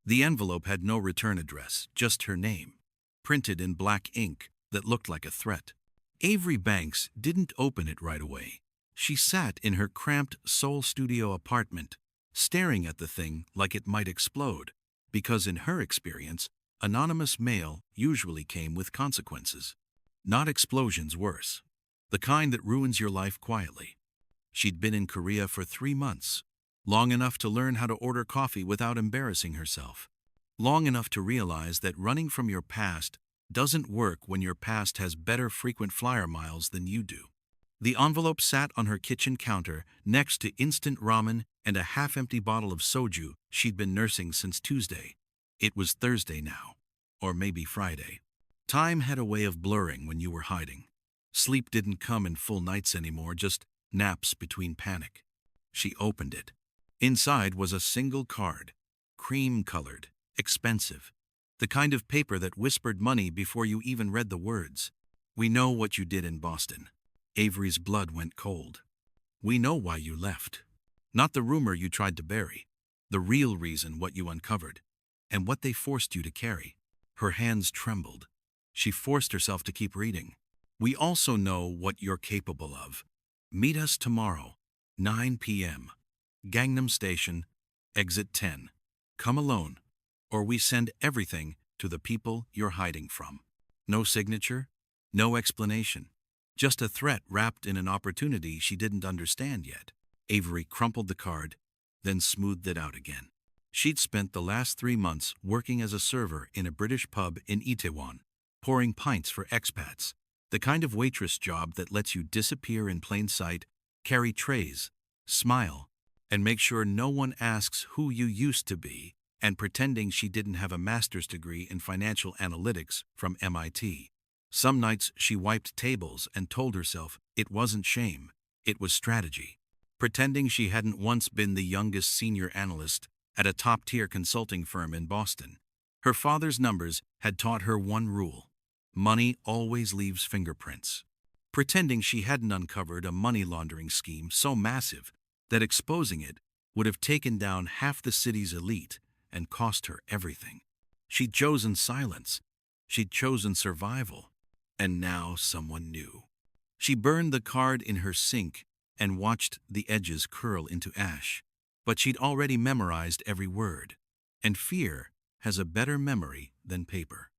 The envelope had no return address, just her name, printed in black ink that looked like a threat. Avery Banks didn't open it right away. She sat in her cramped Seoul studio apartment, staring at the thing like it might explode, because in her experience, anonymous mail usually came with consequences. Not explosions, worse. The kind that ruins your life quietly. She'd been in Korea for 3 months, long enough to learn how to order coffee without embarrassing herself. Long enough to realize that running from your past doesn't work when your past has better frequent flyer miles than you do. The envelope sat on her kitchen counter next to instant ramen and a half-empty bottle of soju she'd been nursing since Tuesday. It was Thursday now, or maybe Friday. Time had a way of blurring when you were hiding. Sleep didn't come in full nights anymore, just naps between panic. She opened it. Inside was a single card, cream-colored, expensive. The kind of paper that whispered money before you even read the words. "We know what you did in Boston." Avery's blood went cold. "We know why you left. Not the rumor you tried to bury. The real reason, what you uncovered. And what they forced you to carry." Her hands trembled. She forced herself to keep reading. "We also know what you're capable of. Meet us tomorrow, 9 p.m. Gangnam Station, exit 10. Come alone, or we send everything to the people you're hiding from." No signature, no explanation. Just a threat wrapped in an opportunity she didn't understand yet. Avery crumpled the card, then smoothed it out again. She'd spent the last 3 months working as a server in a British pub in Itaewon, pouring pints for expats, the kind of waitress job that lets you disappear in plain sight, carry trays, smile, and make sure no one asks who you used to be, and pretending she didn't have a master's degree in financial analytics from MIT. Some nights she wiped tables and told herself it wasn't shame, it was strategy. Pretending she hadn't once been the youngest senior analyst at a top-tier consulting firm in Boston. Her father's numbers had taught her one rule: money always leaves fingerprints. Pretending she hadn't uncovered a money laundering scheme so massive that exposing it would have taken down half the city's elite and cost her everything. She'd chosen silence. She'd chosen survival. And now someone knew. She burned the card in her sink and watched the edges curl into ash. But she'd already memorized every word. And fear has a better memory than paper.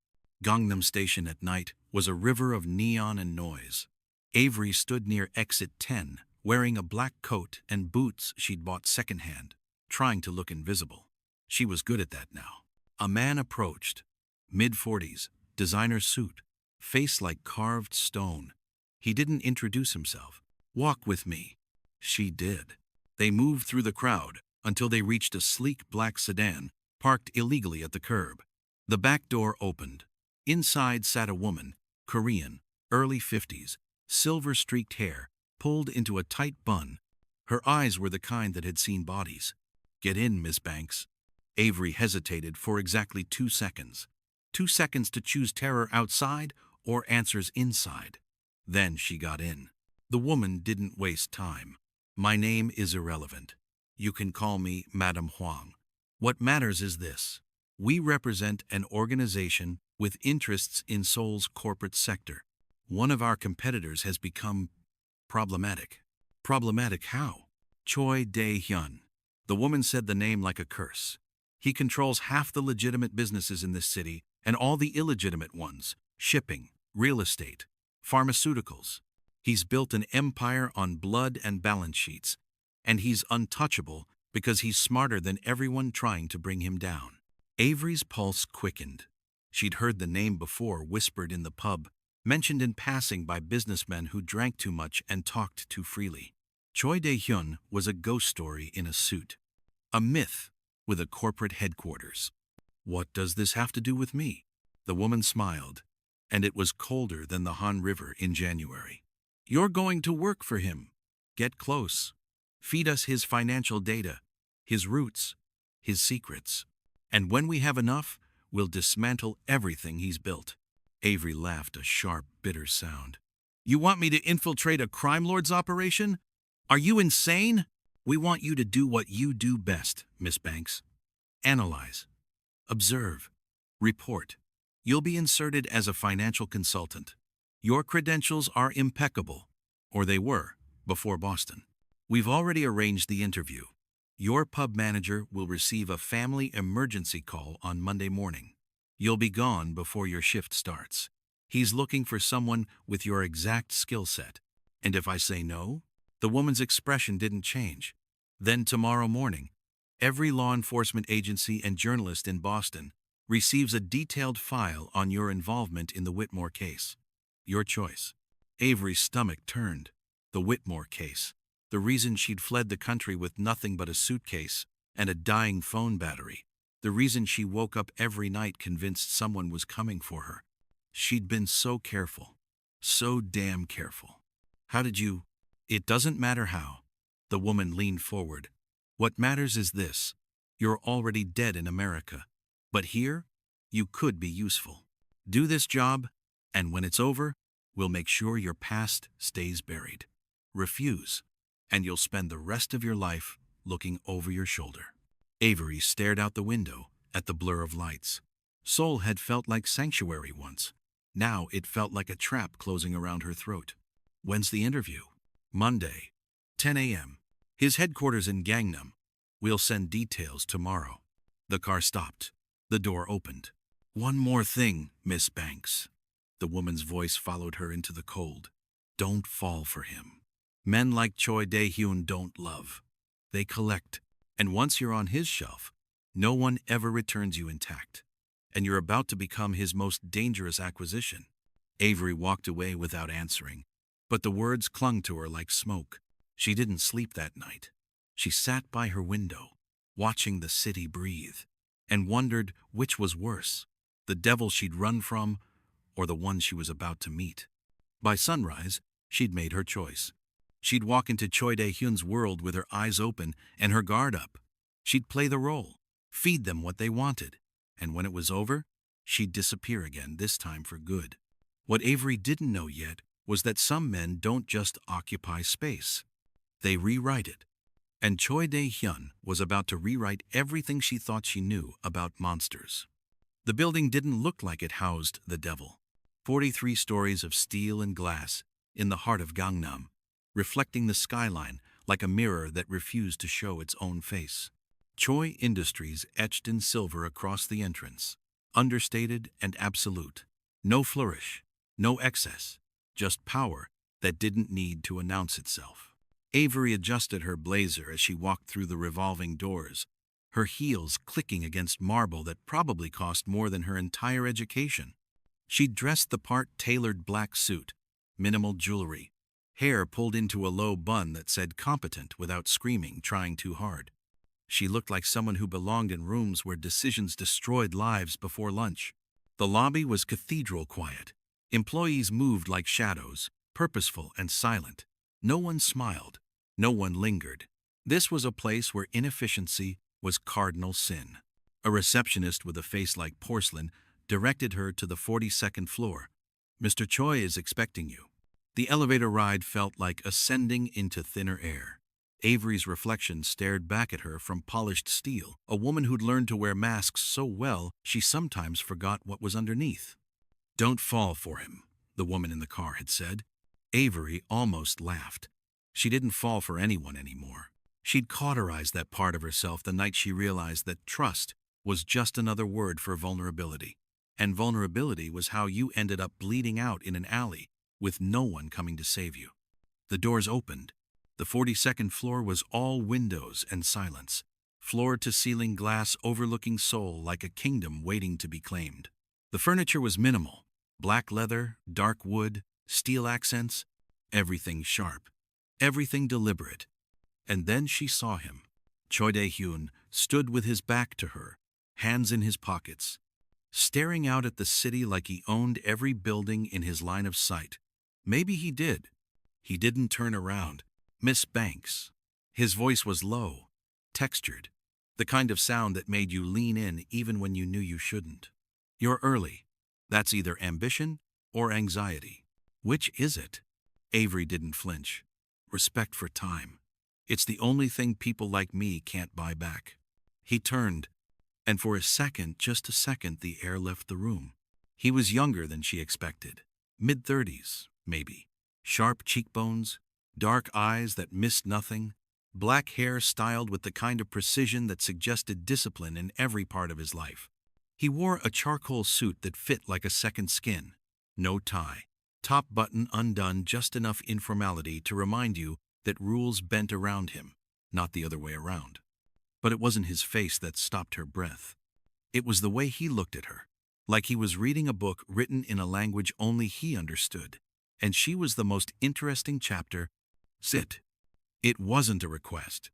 Gangnam Station at night was a river of neon and noise. Avery stood near exit 10, wearing a black coat and boots she'd bought secondhand, trying to look invisible. She was good at that now. A man approached, mid-40s, designer suit, face like carved stone. He didn't introduce himself. "Walk with me." She did. They moved through the crowd until they reached a sleek black sedan parked illegally at the curb. The back door opened. Inside sat a woman, Korean, early 50s, silver-streaked hair, pulled into a tight bun. Her eyes were the kind that had seen bodies. "Get in, Miss Banks." Avery hesitated for exactly 2 seconds. 2 seconds to choose terror outside or answers inside. Then she got in. The woman didn't waste time. "My name is irrelevant. You can call me Madame Huang. What matters is this. We represent an organization with interests in Seoul's corporate sector. One of our competitors has become problematic." "Problematic how?" "Choi Dae-hyun." The woman said the name like a curse. "He controls half the legitimate businesses in this city and all the illegitimate ones: shipping, real estate, pharmaceuticals. He's built an empire on blood and balance sheets, and he's untouchable because he's smarter than everyone trying to bring him down." Avery's pulse quickened. She'd heard the name before, whispered in the pub, mentioned in passing by businessmen who drank too much and talked too freely. Choi Dae-hyun was a ghost story in a suit. A myth with a corporate headquarters. "What does this have to do with me?" The woman smiled, and it was colder than the Han River in January. "You're going to work for him. Get close. Feed us his financial data, his roots, his secrets. And when we have enough, we'll dismantle everything he's built." Avery laughed, a sharp, bitter sound. "You want me to infiltrate a crime lord's operation? Are you insane? We want you to do what you do best, Miss Banks. Analyze. Observe. Report. You'll be inserted as a financial consultant. Your credentials are impeccable, or they were, before Boston. We've already arranged the interview. Your pub manager will receive a family emergency call on Monday morning. You'll be gone before your shift starts. He's looking for someone with your exact skill set. And if I say no? The woman's expression didn't change. Then tomorrow morning, every law enforcement agency and journalist in Boston receives a detailed file on your involvement in the Whitmore case. Your choice. Avery's stomach turned. The Whitmore case. The reason she'd fled the country with nothing but a suitcase and a dying phone battery. The reason she woke up every night convinced someone was coming for her. She'd been so careful. So damn careful. How did you? It doesn't matter how. The woman leaned forward. What matters is this. You're already dead in America. But here, you could be useful. Do this job, and when it's over, we'll make sure your past stays buried. Refuse, and you'll spend the rest of your life looking over your shoulder. Avery stared out the window at the blur of lights. Seoul had felt like sanctuary once. Now it felt like a trap closing around her throat. When's the interview? Monday, 10 a.m. His headquarters in Gangnam. We'll send details tomorrow. The car stopped. The door opened. One more thing, Miss Banks. The woman's voice followed her into the cold. Don't fall for him. Men like Choi Dae-hyun don't love. They collect. And once you're on his shelf, no one ever returns you intact. And you're about to become his most dangerous acquisition. Avery walked away without answering, but the words clung to her like smoke. She didn't sleep that night. She sat by her window, watching the city breathe, and wondered which was worse, the devil she'd run from or the one she was about to meet. By sunrise, she'd made her choice. She'd walk into Choi Dae-hyun's world with her eyes open and her guard up. She'd play the role, feed them what they wanted, and when it was over, she'd disappear again, this time for good. What Avery didn't know yet was that some men don't just occupy space. They rewrite it. And Choi Dae-hyun was about to rewrite everything she thought she knew about monsters. The building didn't look like it housed the devil. 43 stories of steel and glass in the heart of Gangnam, reflecting the skyline like a mirror that refused to show its own face. Choi Industries etched in silver across the entrance, understated and absolute. No flourish, no excess, just power that didn't need to announce itself. Avery adjusted her blazer as she walked through the revolving doors, her heels clicking against marble that probably cost more than her entire education. She'd dressed the part, tailored black suit, minimal jewelry, hair pulled into a low bun that said competent without screaming, trying too hard. She looked like someone who belonged in rooms where decisions destroyed lives before lunch. The lobby was cathedral quiet. Employees moved like shadows, purposeful and silent. No one smiled. No one lingered. This was a place where inefficiency was cardinal sin. A receptionist with a face like porcelain directed her to the 42nd floor. Mr. Choi is expecting you. The elevator ride felt like ascending into thinner air. Avery's reflection stared back at her from polished steel, a woman who'd learned to wear masks so well she sometimes forgot what was underneath. Don't fall for him, the woman in the car had said. Avery almost laughed. She didn't fall for anyone anymore. She'd cauterized that part of herself the night she realized that trust was just another word for vulnerability. And vulnerability was how you ended up bleeding out in an alley with no one coming to save you. The doors opened. The 42nd floor was all windows and silence, floor-to-ceiling glass overlooking Seoul like a kingdom waiting to be claimed. The furniture was minimal, black leather, dark wood, steel accents, everything sharp, everything deliberate. And then she saw him. Choi Dae-hyun stood with his back to her, hands in his pockets, staring out at the city like he owned every building in his line of sight. Maybe he did. He didn't turn around. Miss Banks. His voice was low, textured, the kind of sound that made you lean in even when you knew you shouldn't. You're early. That's either ambition or anxiety. Which is it? Avery didn't flinch. Respect for time. It's the only thing people like me can't buy back. He turned. And for a second, just a second, the air left the room. He was younger than she expected. Mid-30s, maybe. Sharp cheekbones, dark eyes that missed nothing, black hair styled with the kind of precision that suggested discipline in every part of his life. He wore a charcoal suit that fit like a second skin. No tie. Top button undone, just enough informality to remind you that rules bent around him, not the other way around. But it wasn't his face that stopped her breath. It was the way he looked at her, like he was reading a book written in a language only he understood. And she was the most interesting chapter. Sit. It wasn't a request.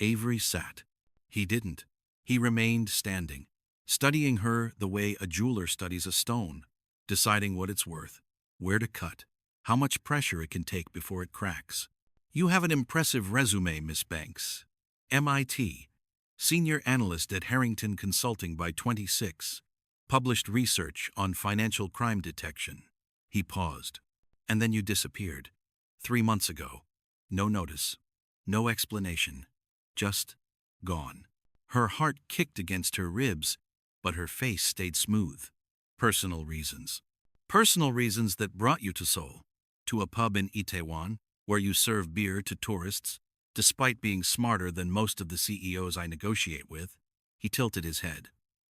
Avery sat. He didn't. He remained standing, studying her the way a jeweler studies a stone, deciding what it's worth, where to cut, how much pressure it can take before it cracks. You have an impressive resume, Miss Banks. MIT. Senior analyst at Harrington Consulting by 26. Published research on financial crime detection. He paused. And then you disappeared. 3 months ago. No notice. No explanation. Just gone. Her heart kicked against her ribs, but her face stayed smooth. Personal reasons. Personal reasons that brought you to Seoul. To a pub in Itaewon, where you serve beer to tourists. Despite being smarter than most of the CEOs I negotiate with. He tilted his head.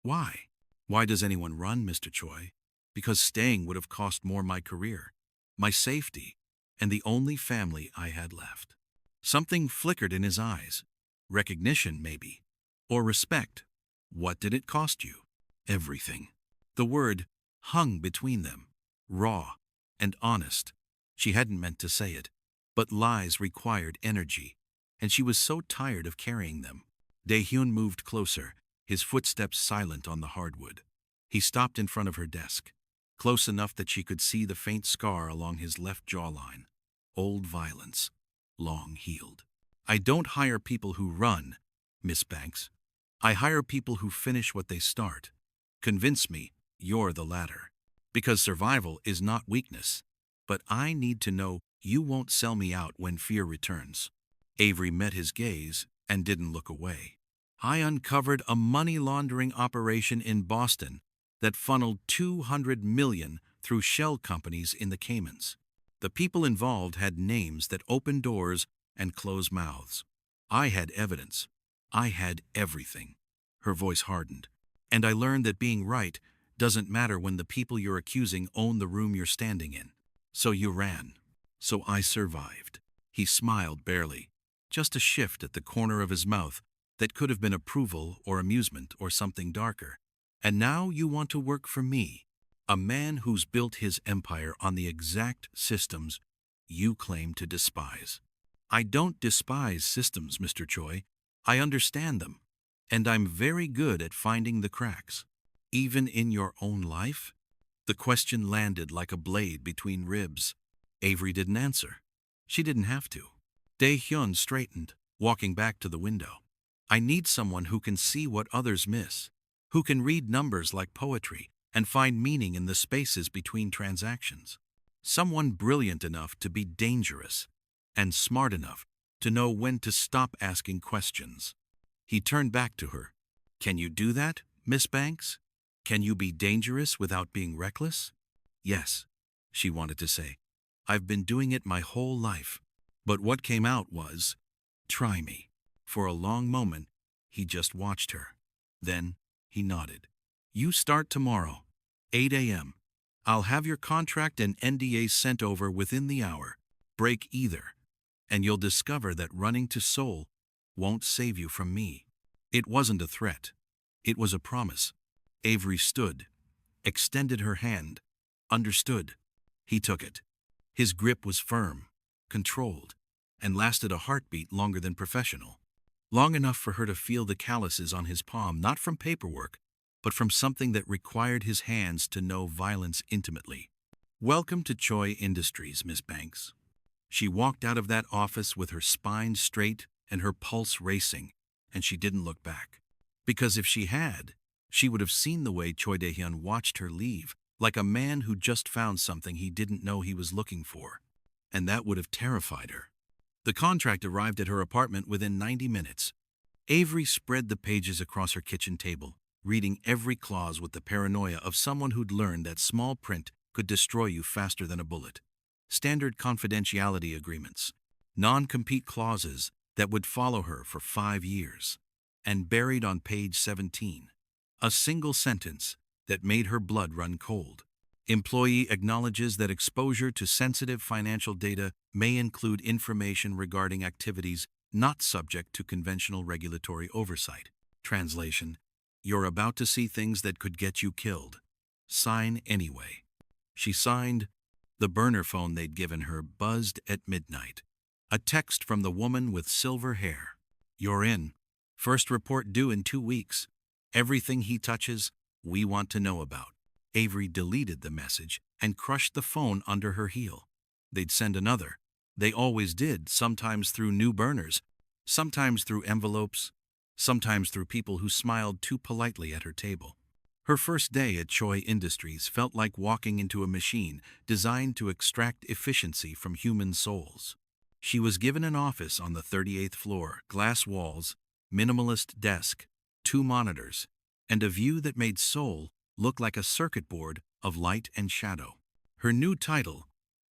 Why? Why does anyone run, Mr. Choi? Because staying would have cost more my career, my safety, and the only family I had left. Something flickered in his eyes. Recognition, maybe. Or respect. What did it cost you? Everything. The word hung between them. Raw and honest. She hadn't meant to say it, but lies required energy, and she was so tired of carrying them. Dae-hyun moved closer, his footsteps silent on the hardwood. He stopped in front of her desk, close enough that she could see the faint scar along his left jawline. Old violence, long healed. I don't hire people who run, Miss Banks. I hire people who finish what they start. Convince me you're the latter. Because survival is not weakness. But I need to know you won't sell me out when fear returns. Avery met his gaze and didn't look away. I uncovered a money laundering operation in Boston that funneled $200 million through shell companies in the Caymans. The people involved had names that opened doors and closed mouths. I had evidence. I had everything. Her voice hardened. And I learned that being right doesn't matter when the people you're accusing own the room you're standing in. So you ran. So I survived. He smiled barely, just a shift at the corner of his mouth that could have been approval or amusement or something darker. And now you want to work for me, a man who's built his empire on the exact systems you claim to despise. I don't despise systems, Mr. Choi. I understand them, and I'm very good at finding the cracks. Even in your own life? The question landed like a blade between ribs. Avery didn't answer. She didn't have to. Dae-hyun straightened, walking back to the window. I need someone who can see what others miss, who can read numbers like poetry and find meaning in the spaces between transactions. Someone brilliant enough to be dangerous and smart enough to know when to stop asking questions. He turned back to her. Can you do that, Miss Banks? Can you be dangerous without being reckless? Yes, she wanted to say. I've been doing it my whole life. But what came out was, try me. For a long moment, he just watched her. Then, he nodded. You start tomorrow, 8 a.m. I'll have your contract and NDAs sent over within the hour. Break either, and you'll discover that running to Seoul won't save you from me. It wasn't a threat. It was a promise. Avery stood, extended her hand, understood. He took it. His grip was firm, controlled, and lasted a heartbeat longer than professional. Long enough for her to feel the calluses on his palm, not from paperwork, but from something that required his hands to know violence intimately. Welcome to Choi Industries, Miss Banks. She walked out of that office with her spine straight and her pulse racing, and she didn't look back. Because if she had, she would have seen the way Choi Dae-hyun watched her leave, like a man who just found something he didn't know he was looking for. And that would have terrified her. The contract arrived at her apartment within 90 minutes. Avery spread the pages across her kitchen table, reading every clause with the paranoia of someone who'd learned that small print could destroy you faster than a bullet. Standard confidentiality agreements, non-compete clauses that would follow her for 5 years. And buried on page 17, a single sentence that made her blood run cold. Employee acknowledges that exposure to sensitive financial data may include information regarding activities not subject to conventional regulatory oversight. Translation: you're about to see things that could get you killed. Sign anyway. She signed. The burner phone they'd given her buzzed at midnight. A text from the woman with silver hair. You're in. First report due in 2 weeks. Everything he touches, we want to know about. Avery deleted the message and crushed the phone under her heel. They'd send another. They always did, sometimes through new burners, sometimes through envelopes, sometimes through people who smiled too politely at her table. Her first day at Choi Industries felt like walking into a machine designed to extract efficiency from human souls. She was given an office on the 38th floor, glass walls, minimalist desk, 2 monitors, and a view that made Seoul look like a circuit board of light and shadow. Her new title: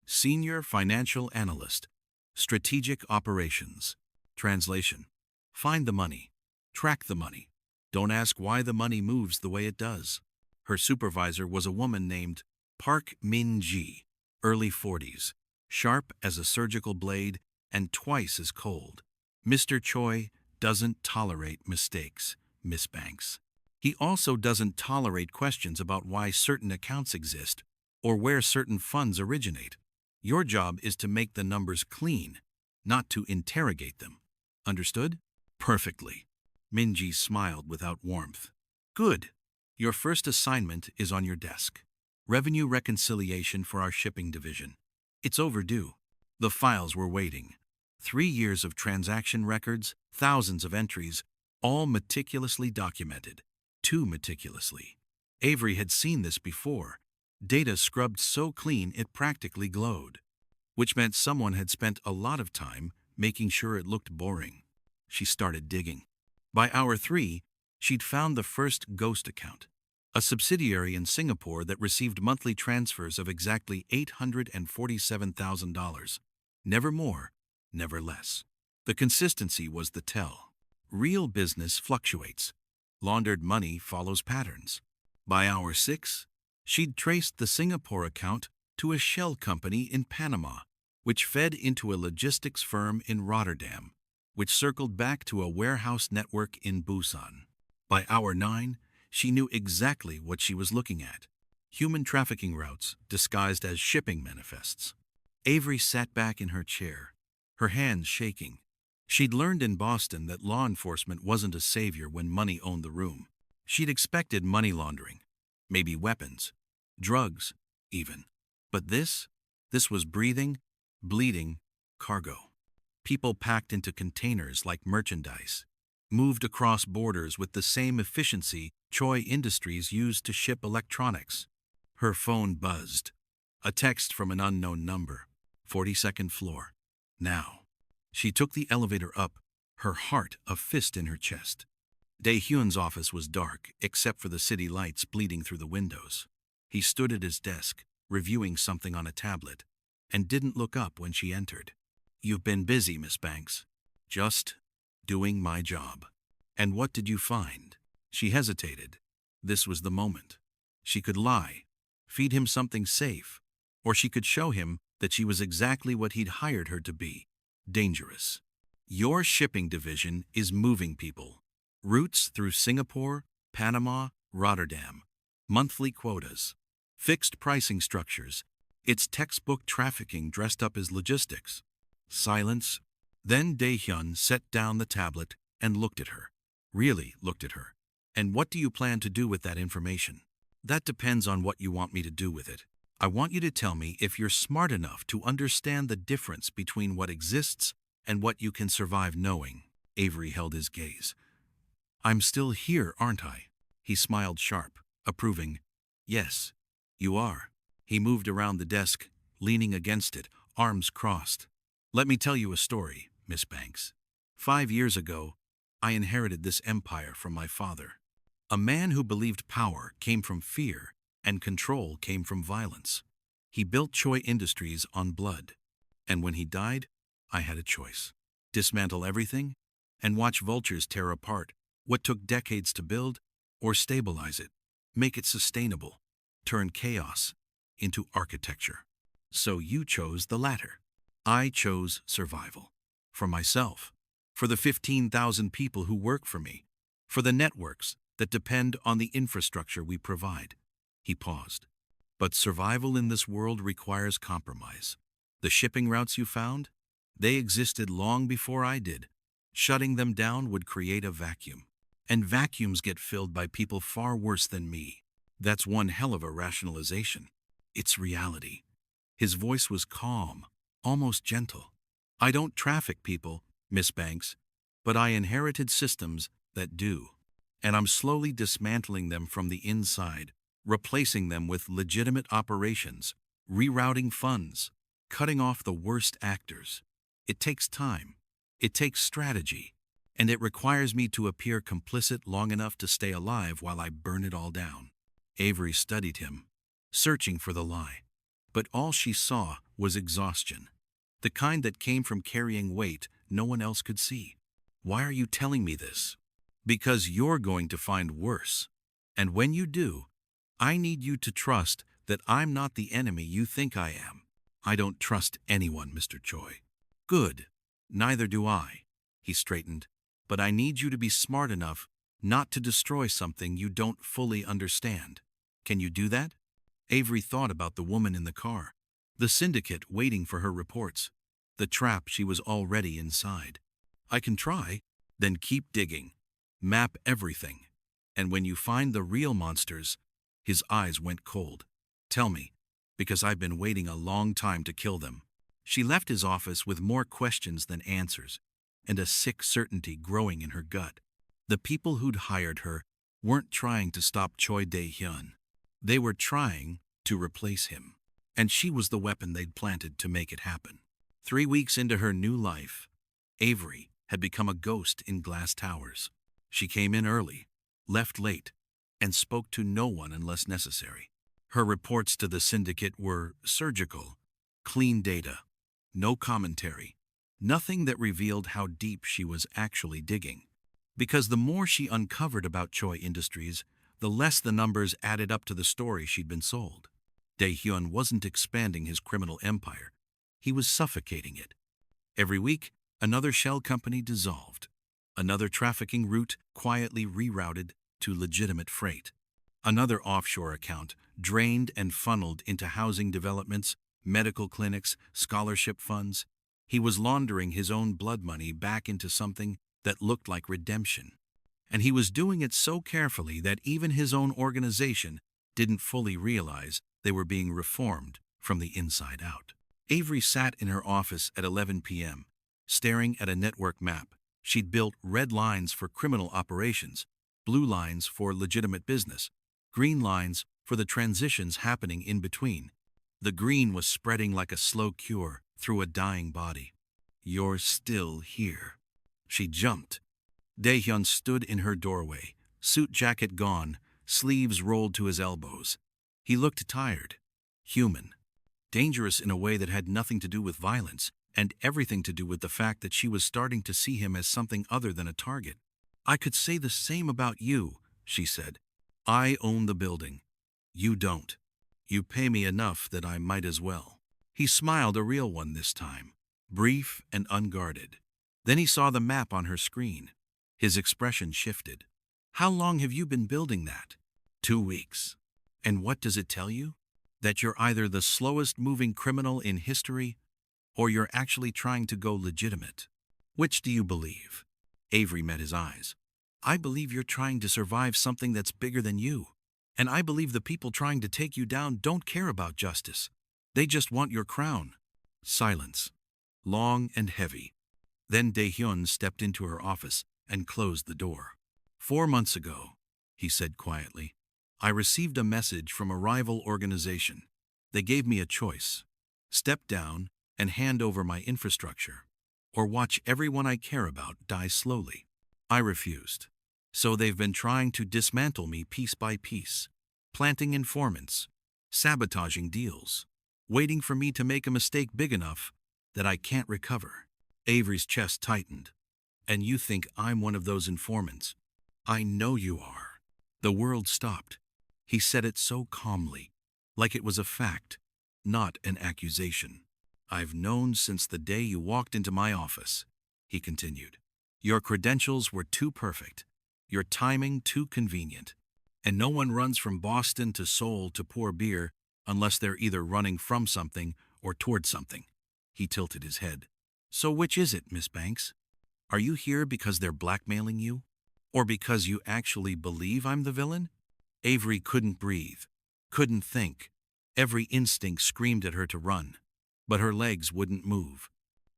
Senior Financial Analyst, Strategic Operations. Translation: find the money, track the money. Don't ask why the money moves the way it does. Her supervisor was a woman named Park Min-ji, early 40s, sharp as a surgical blade and twice as cold. Mr. Choi doesn't tolerate mistakes, Miss Banks. He also doesn't tolerate questions about why certain accounts exist or where certain funds originate. Your job is to make the numbers clean, not to interrogate them. Understood? Perfectly. Minji smiled without warmth. Good. Your first assignment is on your desk. Revenue reconciliation for our shipping division. It's overdue. The files were waiting. 3 years of transaction records, thousands of entries, all meticulously documented. Too meticulously. Avery had seen this before. Data scrubbed so clean it practically glowed. Which meant someone had spent a lot of time making sure it looked boring. She started digging. By hour 3, she'd found the first ghost account. A subsidiary in Singapore that received monthly transfers of exactly $847,000. Never more, never less. The consistency was the tell. Real business fluctuates. Laundered money follows patterns. By hour 6, she'd traced the Singapore account to a shell company in Panama, which fed into a logistics firm in Rotterdam, which circled back to a warehouse network in Busan. By hour 9, she knew exactly what she was looking at. Human trafficking routes disguised as shipping manifests. Avery sat back in her chair, her hands shaking. She'd learned in Boston that law enforcement wasn't a savior when money owned the room. She'd expected money laundering, maybe weapons, drugs, even. But this was breathing, bleeding cargo. People packed into containers like merchandise, moved across borders with the same efficiency Choi Industries used to ship electronics. Her phone buzzed. A text from an unknown number. 42nd floor. Now. She took the elevator up, her heart a fist in her chest. Dae-hyun's office was dark, except for the city lights bleeding through the windows. He stood at his desk, reviewing something on a tablet, and didn't look up when she entered. "You've been busy, Miss Banks." "Just doing my job." "And what did you find?" She hesitated. This was the moment. She could lie, feed him something safe, or she could show him that she was exactly what he'd hired her to be. Dangerous. "Your shipping division is moving people. Routes through Singapore, Panama, Rotterdam. Monthly quotas. Fixed pricing structures. It's textbook trafficking dressed up as logistics." Silence. Then Dae-hyun set down the tablet and looked at her. Really looked at her. "And what do you plan to do with that information?" "That depends on what you want me to do with it. I want you to tell me if you're smart enough to understand the difference between what exists and what you can survive knowing." Avery held his gaze. "I'm still here, aren't I?" He smiled sharp, approving. "Yes, you are." He moved around the desk, leaning against it, arms crossed. "Let me tell you a story, Miss Banks. 5 years ago, I inherited this empire from my father. A man who believed power came from fear and control came from violence. He built Choi Industries on blood. And when he died, I had a choice. Dismantle everything and watch vultures tear apart what took decades to build, or stabilize it, make it sustainable, turn chaos into architecture. So you chose the latter. I chose survival. For myself, for the 15,000 people who work for me, for the networks that depend on the infrastructure we provide. He paused. But survival in this world requires compromise. The shipping routes you found, they existed long before I did. Shutting them down would create a vacuum. And vacuums get filled by people far worse than me. That's one hell of a rationalization. It's reality. His voice was calm, almost gentle. I don't traffic people, Miss Banks, but I inherited systems that do. And I'm slowly dismantling them from the inside, replacing them with legitimate operations, rerouting funds, cutting off the worst actors. It takes time. It takes strategy. And it requires me to appear complicit long enough to stay alive while I burn it all down. Avery studied him, searching for the lie. But all she saw was exhaustion, the kind that came from carrying weight no one else could see. Why are you telling me this? Because you're going to find worse. And when you do, I need you to trust that I'm not the enemy you think I am. I don't trust anyone, Mr. Choi. Good. Neither do I. He straightened. But I need you to be smart enough not to destroy something you don't fully understand. Can you do that? Avery thought about the woman in the car, the syndicate waiting for her reports, the trap she was already inside. I can try, then keep digging. Map everything. And when you find the real monsters, his eyes went cold. Tell me, because I've been waiting a long time to kill them. She left his office with more questions than answers, and a sick certainty growing in her gut. The people who'd hired her weren't trying to stop Choi Dae-hyun. They were trying to replace him. And she was the weapon they'd planted to make it happen. 3 weeks into her new life, Avery had become a ghost in glass towers. She came in early, left late, and spoke to no one unless necessary. Her reports to the syndicate were surgical, clean data, no commentary, nothing that revealed how deep she was actually digging. Because the more she uncovered about Choi Industries, the less the numbers added up to the story she'd been sold. Dae-hyun wasn't expanding his criminal empire. He was suffocating it. Every week, another shell company dissolved. Another trafficking route quietly rerouted to legitimate freight. Another offshore account drained and funneled into housing developments, medical clinics, scholarship funds. He was laundering his own blood money back into something that looked like redemption. And he was doing it so carefully that even his own organization didn't fully realize they were being reformed from the inside out. Avery sat in her office at 11 p.m., staring at a network map. She'd built red lines for criminal operations, blue lines for legitimate business, green lines for the transitions happening in between. The green was spreading like a slow cure through a dying body. You're still here. She jumped. Dae-hyun stood in her doorway, suit jacket gone, sleeves rolled to his elbows. He looked tired, human, dangerous in a way that had nothing to do with violence and everything to do with the fact that she was starting to see him as something other than a target. I could say the same about you, she said. I own the building. You don't. You pay me enough that I might as well. He smiled, a real one this time, brief and unguarded. Then he saw the map on her screen. His expression shifted. How long have you been building that? 2 weeks. And what does it tell you? That you're either the slowest moving criminal in history, or you're actually trying to go legitimate. Which do you believe? Avery met his eyes. I believe you're trying to survive something that's bigger than you. And I believe the people trying to take you down don't care about justice. They just want your crown. Silence. Long and heavy. Then Dae-hyun stepped into her office and closed the door. 4 months ago, he said quietly, I received a message from a rival organization. They gave me a choice. Step down and hand over my infrastructure, or watch everyone I care about die slowly. I refused. So they've been trying to dismantle me piece by piece, planting informants, sabotaging deals, waiting for me to make a mistake big enough that I can't recover. Avery's chest tightened. And you think I'm one of those informants? I know you are. The world stopped. He said it so calmly, like it was a fact, not an accusation. I've known since the day you walked into my office, he continued. Your credentials were too perfect, your timing too convenient. And no one runs from Boston to Seoul to pour beer unless they're either running from something or toward something. He tilted his head. So which is it, Miss Banks? Are you here because they're blackmailing you? Or because you actually believe I'm the villain? Avery couldn't breathe, couldn't think. Every instinct screamed at her to run, but her legs wouldn't move.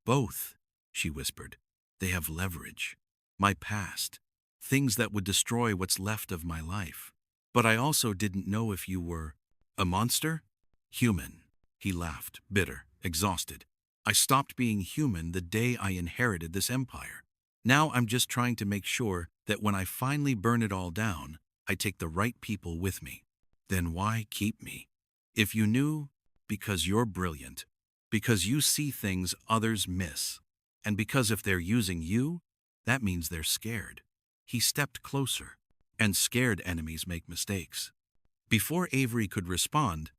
Both, she whispered. They have leverage. My past. Things that would destroy what's left of my life. But I also didn't know if you were a monster? Human. He laughed, bitter, exhausted. I stopped being human the day I inherited this empire. Now I'm just trying to make sure that when I finally burn it all down, I take the right people with me. Then why keep me? If you knew, because you're brilliant, because you see things others miss, and because if they're using you, that means they're scared. He stepped closer, and scared enemies make mistakes. Before Avery could respond,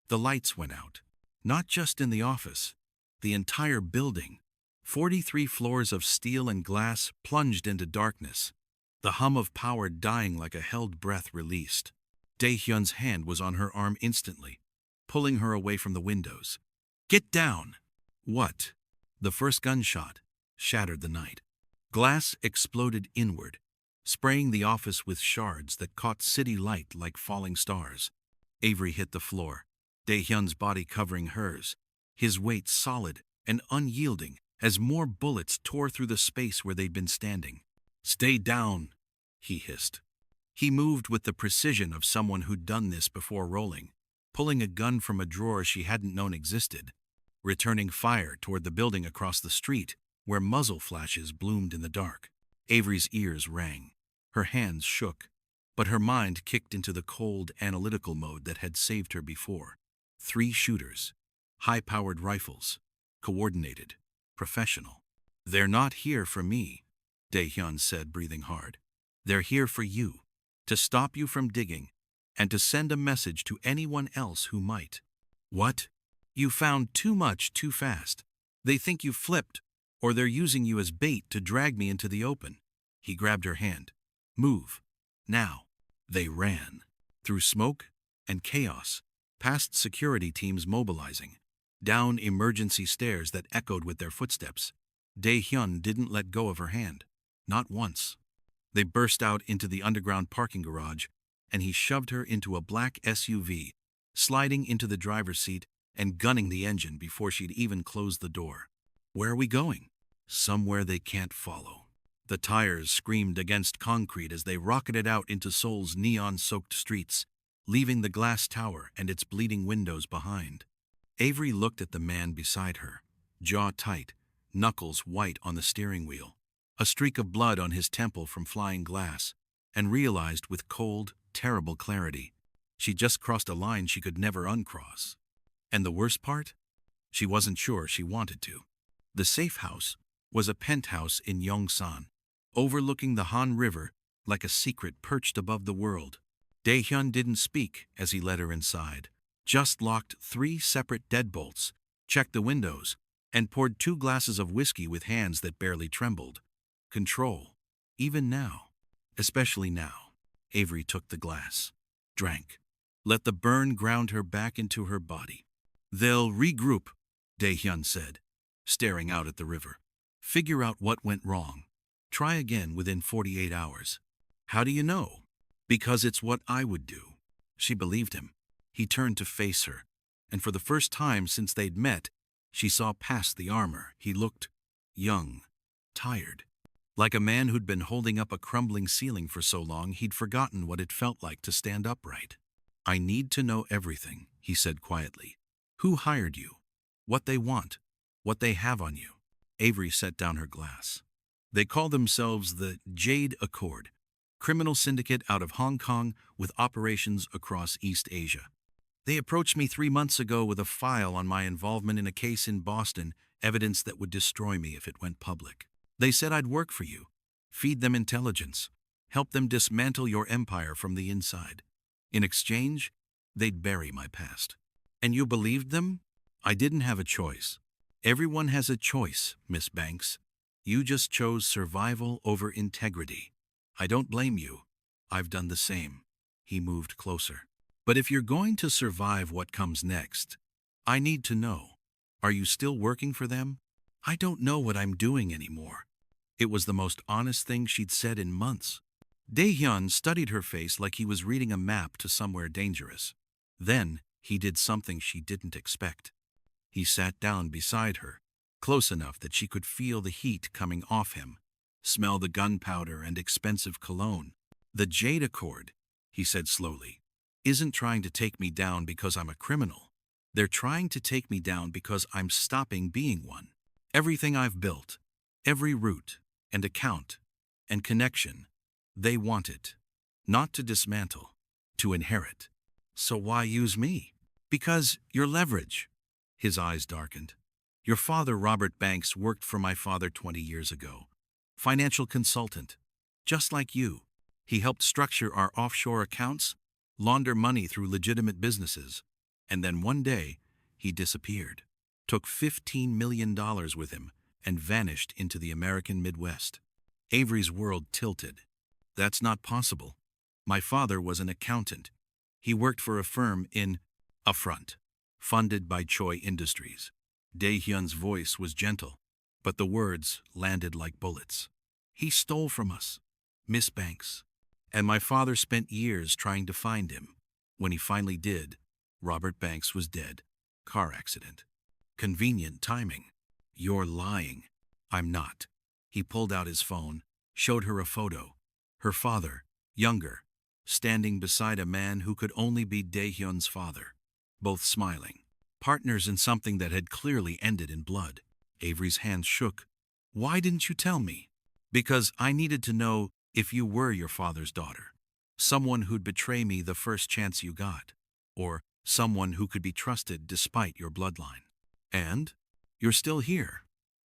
the lights went out. Not just in the office, the entire building. 43 floors of steel and glass plunged into darkness, the hum of power dying like a held breath released. Dae-hyun's hand was on her arm instantly, pulling her away from the windows. Get down! What? The first gunshot shattered the night. Glass exploded inward, spraying the office with shards that caught city light like falling stars. Avery hit the floor, Dae-hyun's body covering hers, his weight solid and unyielding as more bullets tore through the space where they'd been standing. Stay down, he hissed. He moved with the precision of someone who'd done this before rolling, pulling a gun from a drawer she hadn't known existed, returning fire toward the building across the street, where muzzle flashes bloomed in the dark. Avery's ears rang. Her hands shook, but her mind kicked into the cold, analytical mode that had saved her before. 3 shooters, high-powered rifles, coordinated, professional. They're not here for me, Dae-hyun said, breathing hard. They're here for you, to stop you from digging, and to send a message to anyone else who might. What? You found too much too fast. They think you flipped, or they're using you as bait to drag me into the open. He grabbed her hand. Move. Now. They ran. Through smoke and chaos, past security teams mobilizing, down emergency stairs that echoed with their footsteps. Dae-hyun didn't let go of her hand. Not once. They burst out into the underground parking garage, and he shoved her into a black SUV, sliding into the driver's seat and gunning the engine before she'd even closed the door. Where are we going? Somewhere they can't follow. The tires screamed against concrete as they rocketed out into Seoul's neon-soaked streets, leaving the glass tower and its bleeding windows behind. Avery looked at the man beside her, jaw tight, knuckles white on the steering wheel, a streak of blood on his temple from flying glass, and realized with cold, terrible clarity, she just crossed a line she could never uncross. And the worst part? She wasn't sure she wanted to. The safe house was a penthouse in Yongsan, overlooking the Han River like a secret perched above the world. Dae-hyun didn't speak as he led her inside, just locked 3 separate deadbolts, checked the windows, and poured 2 glasses of whiskey with hands that barely trembled. Control. Even now. Especially now. Avery took the glass. Drank. Let the burn ground her back into her body. They'll regroup, Dae-hyun said, staring out at the river. Figure out what went wrong. Try again within 48 hours. How do you know? Because it's what I would do. She believed him. He turned to face her, and for the first time since they'd met, she saw past the armor. He looked young, tired, like a man who'd been holding up a crumbling ceiling for so long he'd forgotten what it felt like to stand upright. I need to know everything, he said quietly. Who hired you? What they want? What they have on you? Avery set down her glass. They call themselves the Jade Accord. criminal syndicate out of Hong Kong with operations across East Asia. They approached me 3 months ago with a file on my involvement in a case in Boston, evidence that would destroy me if it went public. They said I'd work for you, feed them intelligence, help them dismantle your empire from the inside. In exchange, they'd bury my past. And you believed them? I didn't have a choice. Everyone has a choice, Miss Banks. You just chose survival over integrity. I don't blame you. I've done the same. He moved closer. But if you're going to survive what comes next, I need to know. Are you still working for them? I don't know what I'm doing anymore. It was the most honest thing she'd said in months. Dae-hyun studied her face like he was reading a map to somewhere dangerous. Then, he did something she didn't expect. He sat down beside her, close enough that she could feel the heat coming off him, smell the gunpowder and expensive cologne. The Jade Accord, he said slowly, isn't trying to take me down because I'm a criminal. They're trying to take me down because I'm stopping being one. Everything I've built, every route and account and connection, they want it. Not to dismantle, to inherit. So why use me? Because you're leverage. His eyes darkened. Your father, Robert Banks, worked for my father 20 years ago. Financial consultant. Just like you. He helped structure our offshore accounts, launder money through legitimate businesses. And then one day, he disappeared. Took $15 million with him and vanished into the American Midwest. Avery's world tilted. That's not possible. My father was an accountant. He worked for a firm in Upfront, funded by Choi Industries. Dae-hyun's voice was gentle, but the words landed like bullets. He stole from us, Miss Banks. And my father spent years trying to find him. When he finally did, Robert Banks was dead. Car accident. Convenient timing. You're lying. I'm not. He pulled out his phone, showed her a photo. Her father, younger, standing beside a man who could only be Dae-hyun's father. Both smiling. Partners in something that had clearly ended in blood. Avery's hands shook. Why didn't you tell me? Because I needed to know if you were your father's daughter. Someone who'd betray me the first chance you got. Or someone who could be trusted despite your bloodline. And? You're still here.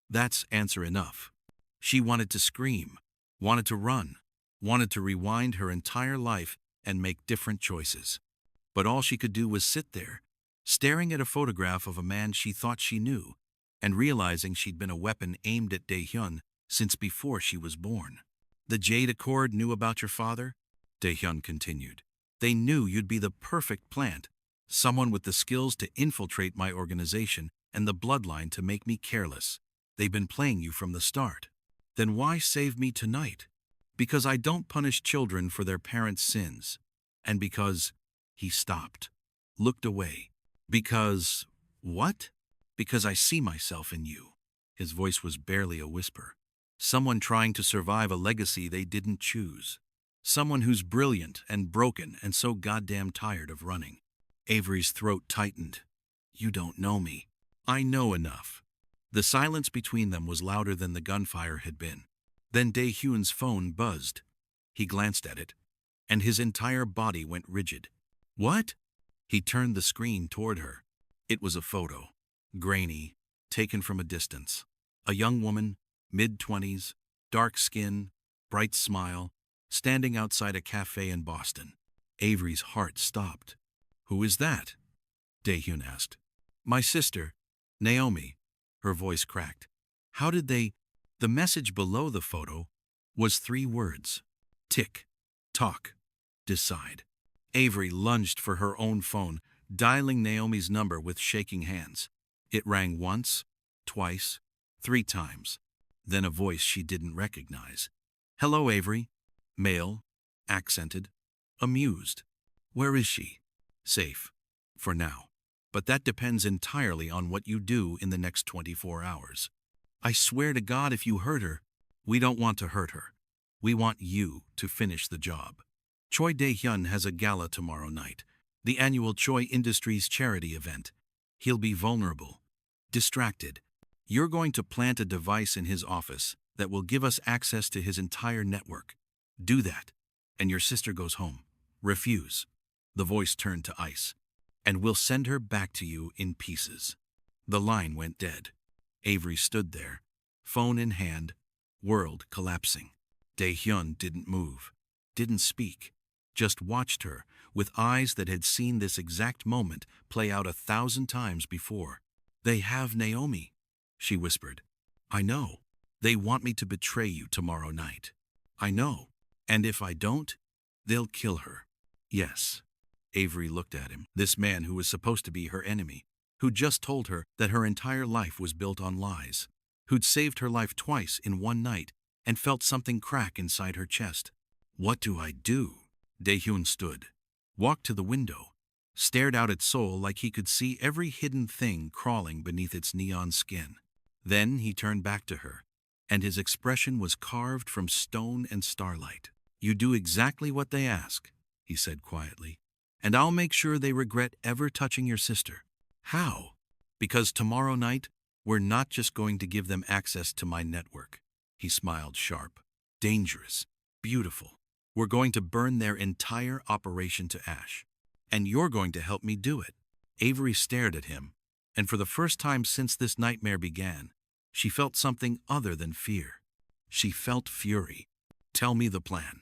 That's answer enough. She wanted to scream, wanted to run, wanted to rewind her entire life and make different choices. But all she could do was sit there, staring at a photograph of a man she thought she knew, and realizing she'd been a weapon aimed at Dae-hyun since before she was born. The Jade Accord knew about your father? Dae-hyun continued. They knew you'd be the perfect plant, someone with the skills to infiltrate my organization and the bloodline to make me careless. They've been playing you from the start. Then why save me tonight? Because I don't punish children for their parents' sins. And because he stopped, looked away. Because what? Because I see myself in you. His voice was barely a whisper. Someone trying to survive a legacy they didn't choose. Someone who's brilliant and broken and so goddamn tired of running. Avery's throat tightened. You don't know me. I know enough. The silence between them was louder than the gunfire had been. Then Dae-hyun's phone buzzed. He glanced at it, and his entire body went rigid. What? He turned the screen toward her. It was a photo, grainy, taken from a distance. A young woman, mid-20s, dark skin, bright smile, standing outside a cafe in Boston. Avery's heart stopped. Who is that? Dae-hyun asked. My sister, Naomi. Her voice cracked. How did they? The message below the photo was 3 words. Tick, tock, decide. Avery lunged for her own phone, dialing Naomi's number with shaking hands. It rang once, twice, 3 times. Then a voice she didn't recognize. Hello, Avery. Male, accented, amused. Where is she? Safe. For now. But that depends entirely on what you do in the next 24 hours. I swear to God, if you hurt her, we don't want to hurt her. We want you to finish the job. Choi Dae-hyun has a gala tomorrow night, the annual Choi Industries charity event. He'll be vulnerable, distracted. You're going to plant a device in his office that will give us access to his entire network. Do that, and your sister goes home. Refuse. The voice turned to ice. And we'll send her back to you in pieces. The line went dead. Avery stood there, phone in hand, world collapsing. Dae-hyun didn't move, didn't speak, just watched her with eyes that had seen this exact moment play out 1,000 times before. They have Naomi, she whispered. I know. They want me to betray you tomorrow night. I know. And if I don't, they'll kill her. Yes. Avery looked at him, this man who was supposed to be her enemy, who'd just told her that her entire life was built on lies, who'd saved her life twice in one night and felt something crack inside her chest. What do I do? Dae-hyun stood, walked to the window, stared out at Seoul like he could see every hidden thing crawling beneath its neon skin. Then he turned back to her, and his expression was carved from stone and starlight. You do exactly what they ask, he said quietly, and I'll make sure they regret ever touching your sister. How? Because tomorrow night, we're not just going to give them access to my network. He smiled sharp. Dangerous. Beautiful. We're going to burn their entire operation to ash. And you're going to help me do it. Avery stared at him, and for the first time since this nightmare began, she felt something other than fear. She felt fury. Tell me the plan.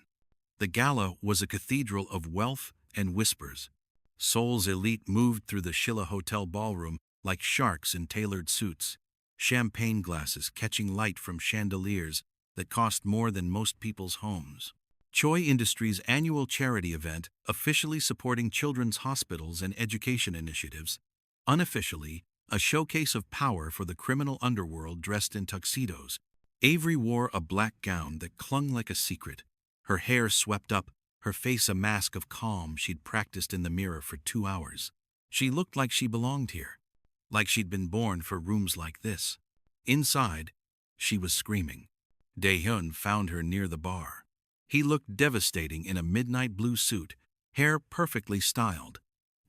The gala was a cathedral of wealth and whispers. Seoul's elite moved through the Shilla Hotel ballroom like sharks in tailored suits, champagne glasses catching light from chandeliers that cost more than most people's homes. Choi Industries' annual charity event, officially supporting children's hospitals and education initiatives, unofficially, a showcase of power for the criminal underworld dressed in tuxedos. Avery wore a black gown that clung like a secret, her hair swept up, her face a mask of calm she'd practiced in the mirror for 2 hours. She looked like she belonged here, like she'd been born for rooms like this. Inside, she was screaming. Dae-hyun found her near the bar. He looked devastating in a midnight blue suit, hair perfectly styled.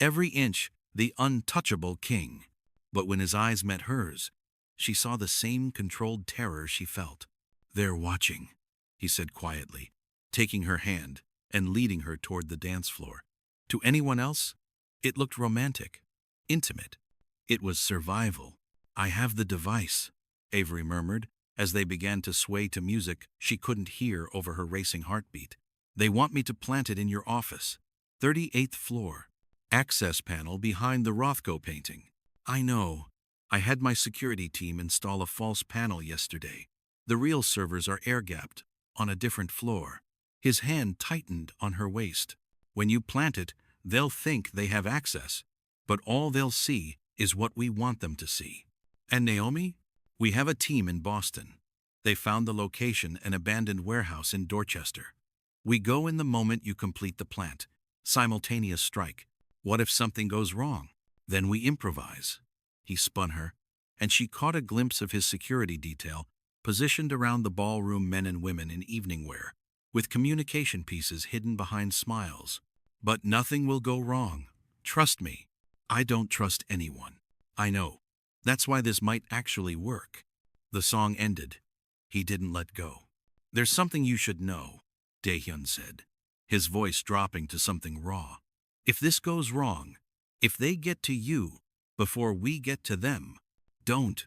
Every inch, the untouchable king. But when his eyes met hers, she saw the same controlled terror she felt. They're watching, he said quietly, taking her hand and leading her toward the dance floor. To anyone else, it looked romantic, intimate. It was survival. I have the device, Avery murmured, as they began to sway to music she couldn't hear over her racing heartbeat. They want me to plant it in your office. 38th floor. Access panel behind the Rothko painting. I know. I had my security team install a false panel yesterday. The real servers are air-gapped, on a different floor. His hand tightened on her waist. When you plant it, they'll think they have access, but all they'll see is what we want them to see. And Naomi? We have a team in Boston. They found the location, an abandoned warehouse in Dorchester. We go in the moment you complete the plant. Simultaneous strike. What if something goes wrong? Then we improvise. He spun her, and she caught a glimpse of his security detail, positioned around the ballroom, men and women in evening wear, with communication pieces hidden behind smiles. But nothing will go wrong. Trust me. I don't trust anyone. I know. That's why this might actually work. The song ended. He didn't let go. There's something you should know, Dae-hyun said, his voice dropping to something raw. If this goes wrong, if they get to you before we get to them, don't.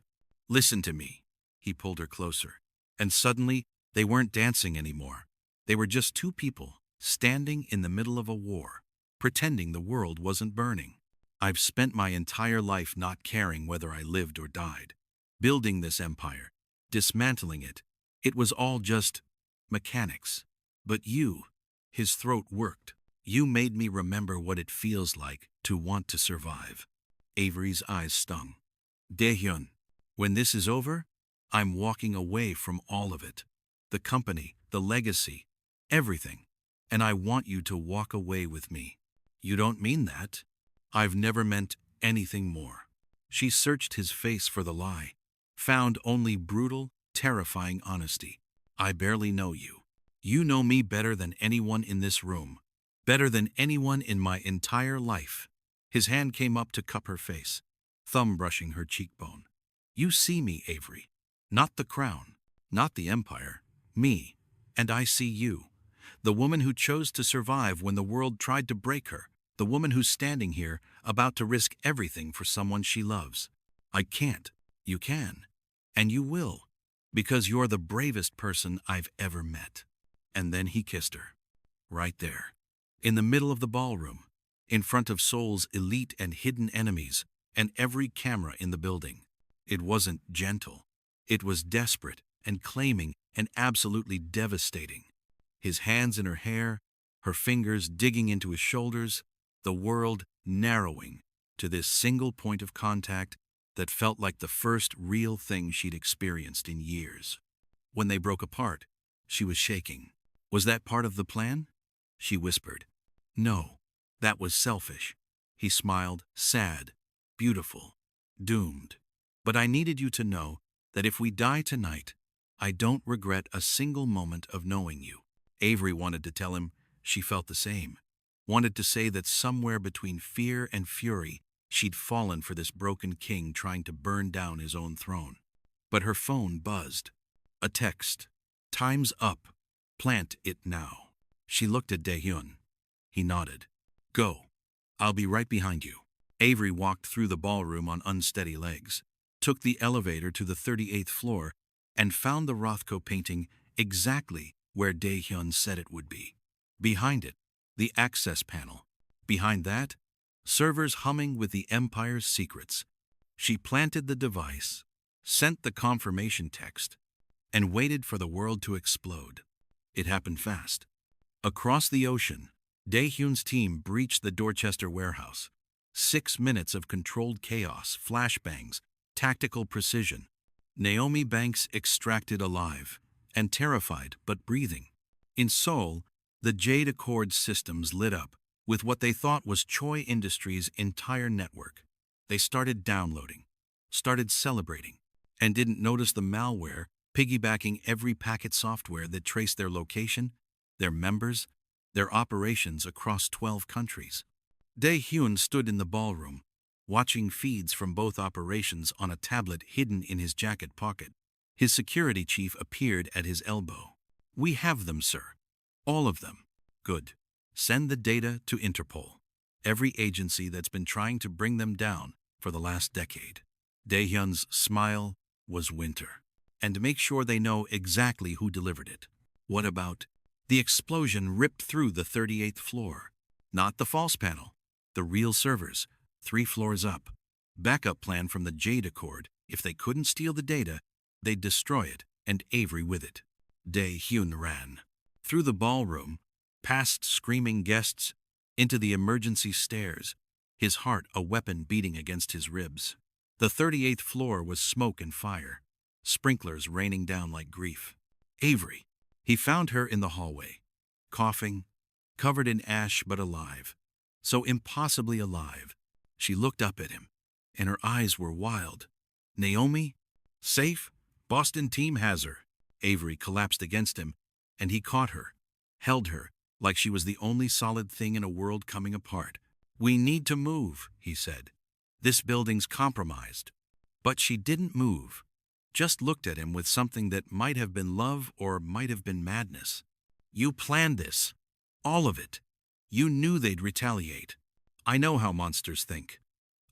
Listen to me. He pulled her closer. And suddenly, they weren't dancing anymore. They were just two people, standing in the middle of a war, pretending the world wasn't burning. I've spent my entire life not caring whether I lived or died. Building this empire, dismantling it. It was all just mechanics. But you, his throat worked. You made me remember what it feels like to want to survive. Avery's eyes stung. Dae-hyun, when this is over, I'm walking away from all of it. The company, the legacy, everything. And I want you to walk away with me. You don't mean that? I've never meant anything more. She searched his face for the lie, found only brutal, terrifying honesty. I barely know you. You know me better than anyone in this room, better than anyone in my entire life. His hand came up to cup her face, thumb brushing her cheekbone. You see me, Avery. Not the crown, not the empire, me. And I see you. The woman who chose to survive when the world tried to break her. The woman who's standing here, about to risk everything for someone she loves. I can't. You can. And you will. Because you're the bravest person I've ever met. And then he kissed her. Right there. In the middle of the ballroom. In front of Seoul's elite and hidden enemies, and every camera in the building. It wasn't gentle. It was desperate and claiming and absolutely devastating. His hands in her hair, her fingers digging into his shoulders, the world narrowing to this single point of contact that felt like the first real thing she'd experienced in years. When they broke apart, she was shaking. Was that part of the plan? She whispered. No, that was selfish. He smiled, sad, beautiful, doomed. But I needed you to know that if we die tonight, I don't regret a single moment of knowing you. Avery wanted to tell him she felt the same. Wanted to say that somewhere between fear and fury, she'd fallen for this broken king trying to burn down his own throne. But her phone buzzed. A text. Time's up. Plant it now. She looked at Dae-hyun. He nodded. Go. I'll be right behind you. Avery walked through the ballroom on unsteady legs, took the elevator to the 38th floor, and found the Rothko painting exactly where Dae-hyun said it would be. Behind it, the access panel. Behind that, servers humming with the Empire's secrets. She planted the device, sent the confirmation text, and waited for the world to explode. It happened fast. Across the ocean, Dae-hyun's team breached the Dorchester warehouse. 6 minutes of controlled chaos, flashbangs, tactical precision. Naomi Banks extracted alive and terrified but breathing. In Seoul, the Jade Accord systems lit up with what they thought was Choi Industries' entire network. They started downloading, started celebrating, and didn't notice the malware piggybacking every packet software that traced their location, their members, their operations across 12 countries. Dae-hyun stood in the ballroom, watching feeds from both operations on a tablet hidden in his jacket pocket. His security chief appeared at his elbow. We have them, sir. All of them. Good. Send the data to Interpol. Every agency that's been trying to bring them down for the last decade. Dae-hyun's smile was winter. And make sure they know exactly who delivered it. What about? The explosion ripped through the 38th floor. Not the false panel. The real servers, 3 floors up. Backup plan from the Jade Accord. If they couldn't steal the data, they'd destroy it, and Avery with it. Dae-hyun ran. Through the ballroom, past screaming guests, into the emergency stairs, his heart a weapon beating against his ribs. The 38th floor was smoke and fire, sprinklers raining down like grief. Avery. He found her in the hallway, coughing, covered in ash but alive. So impossibly alive. She looked up at him, and her eyes were wild. Naomi? Safe? Boston team has her. Avery collapsed against him, and he caught her, held her, like she was the only solid thing in a world coming apart. We need to move, he said. This building's compromised. But she didn't move, just looked at him with something that might have been love or might have been madness. You planned this. All of it. You knew they'd retaliate. I know how monsters think.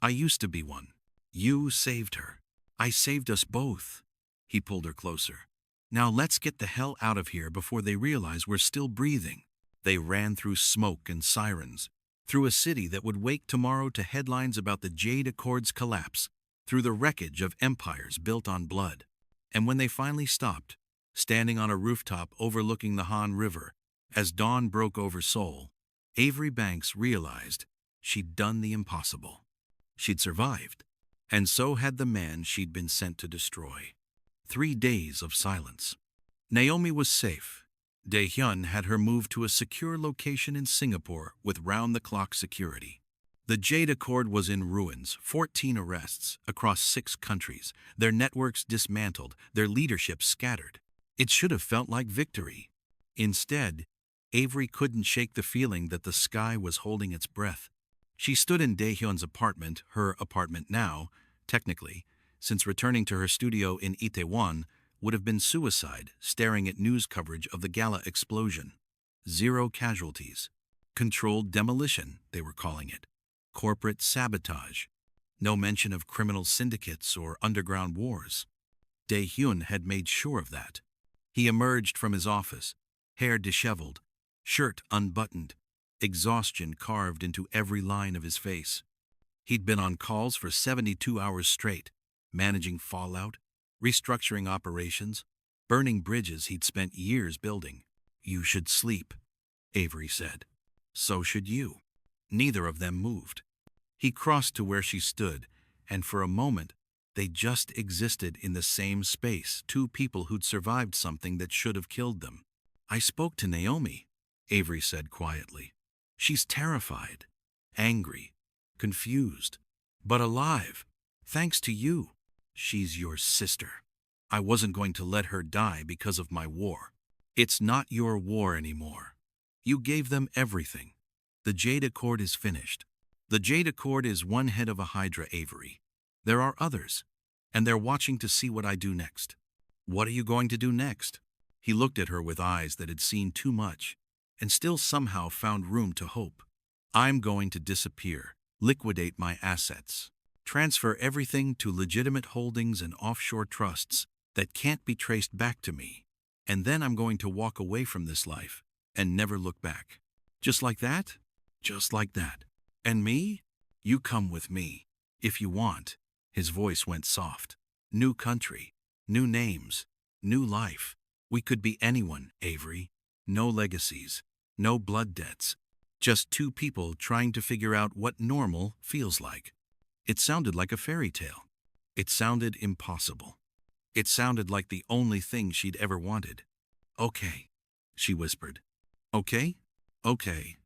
I used to be one. You saved her. I saved us both. He pulled her closer. Now let's get the hell out of here before they realize we're still breathing. They ran through smoke and sirens, through a city that would wake tomorrow to headlines about the Jade Accord's collapse, through the wreckage of empires built on blood. And when they finally stopped, standing on a rooftop overlooking the Han River, as dawn broke over Seoul, Avery Banks realized she'd done the impossible. She'd survived, and so had the man she'd been sent to destroy. 3 days of silence. Naomi was safe. Dae-hyun had her moved to a secure location in Singapore with round-the-clock security. The Jade Accord was in ruins, 14 arrests across 6 countries, their networks dismantled, their leadership scattered. It should have felt like victory. Instead, Avery couldn't shake the feeling that the sky was holding its breath. She stood in Dae-hyun's apartment, her apartment now, technically, since returning to her studio in Itaewon would have been suicide, staring at news coverage of the gala explosion. Zero casualties. Controlled demolition, they were calling it. Corporate sabotage. No mention of criminal syndicates or underground wars. Dae-hyun had made sure of that. He emerged from his office, hair disheveled, shirt unbuttoned, exhaustion carved into every line of his face. He'd been on calls for 72 hours straight, managing fallout, restructuring operations, burning bridges he'd spent years building. "You should sleep," Avery said. "So should you." Neither of them moved. He crossed to where she stood, and for a moment, they just existed in the same space, two people who'd survived something that should have killed them. "I spoke to Naomi," Avery said quietly. "She's terrified, angry, confused, but alive, thanks to you. She's your sister. I wasn't going to let her die because of my war. It's not your war anymore. You gave them everything. The Jade Accord is finished. The Jade Accord is one head of a Hydra, Avery. There are others, and they're watching to see what I do next." "What are you going to do next?" He looked at her with eyes that had seen too much, and still somehow found room to hope. "I'm going to disappear, liquidate my assets, transfer everything to legitimate holdings and offshore trusts that can't be traced back to me. And then I'm going to walk away from this life and never look back." "Just like that?" "Just like that. And me? You come with me, if you want." His voice went soft. "New country, new names, new life. We could be anyone, Avery. No legacies, no blood debts. Just two people trying to figure out what normal feels like." It sounded like a fairy tale. It sounded impossible. It sounded like the only thing she'd ever wanted. "Okay," she whispered. "Okay? Okay."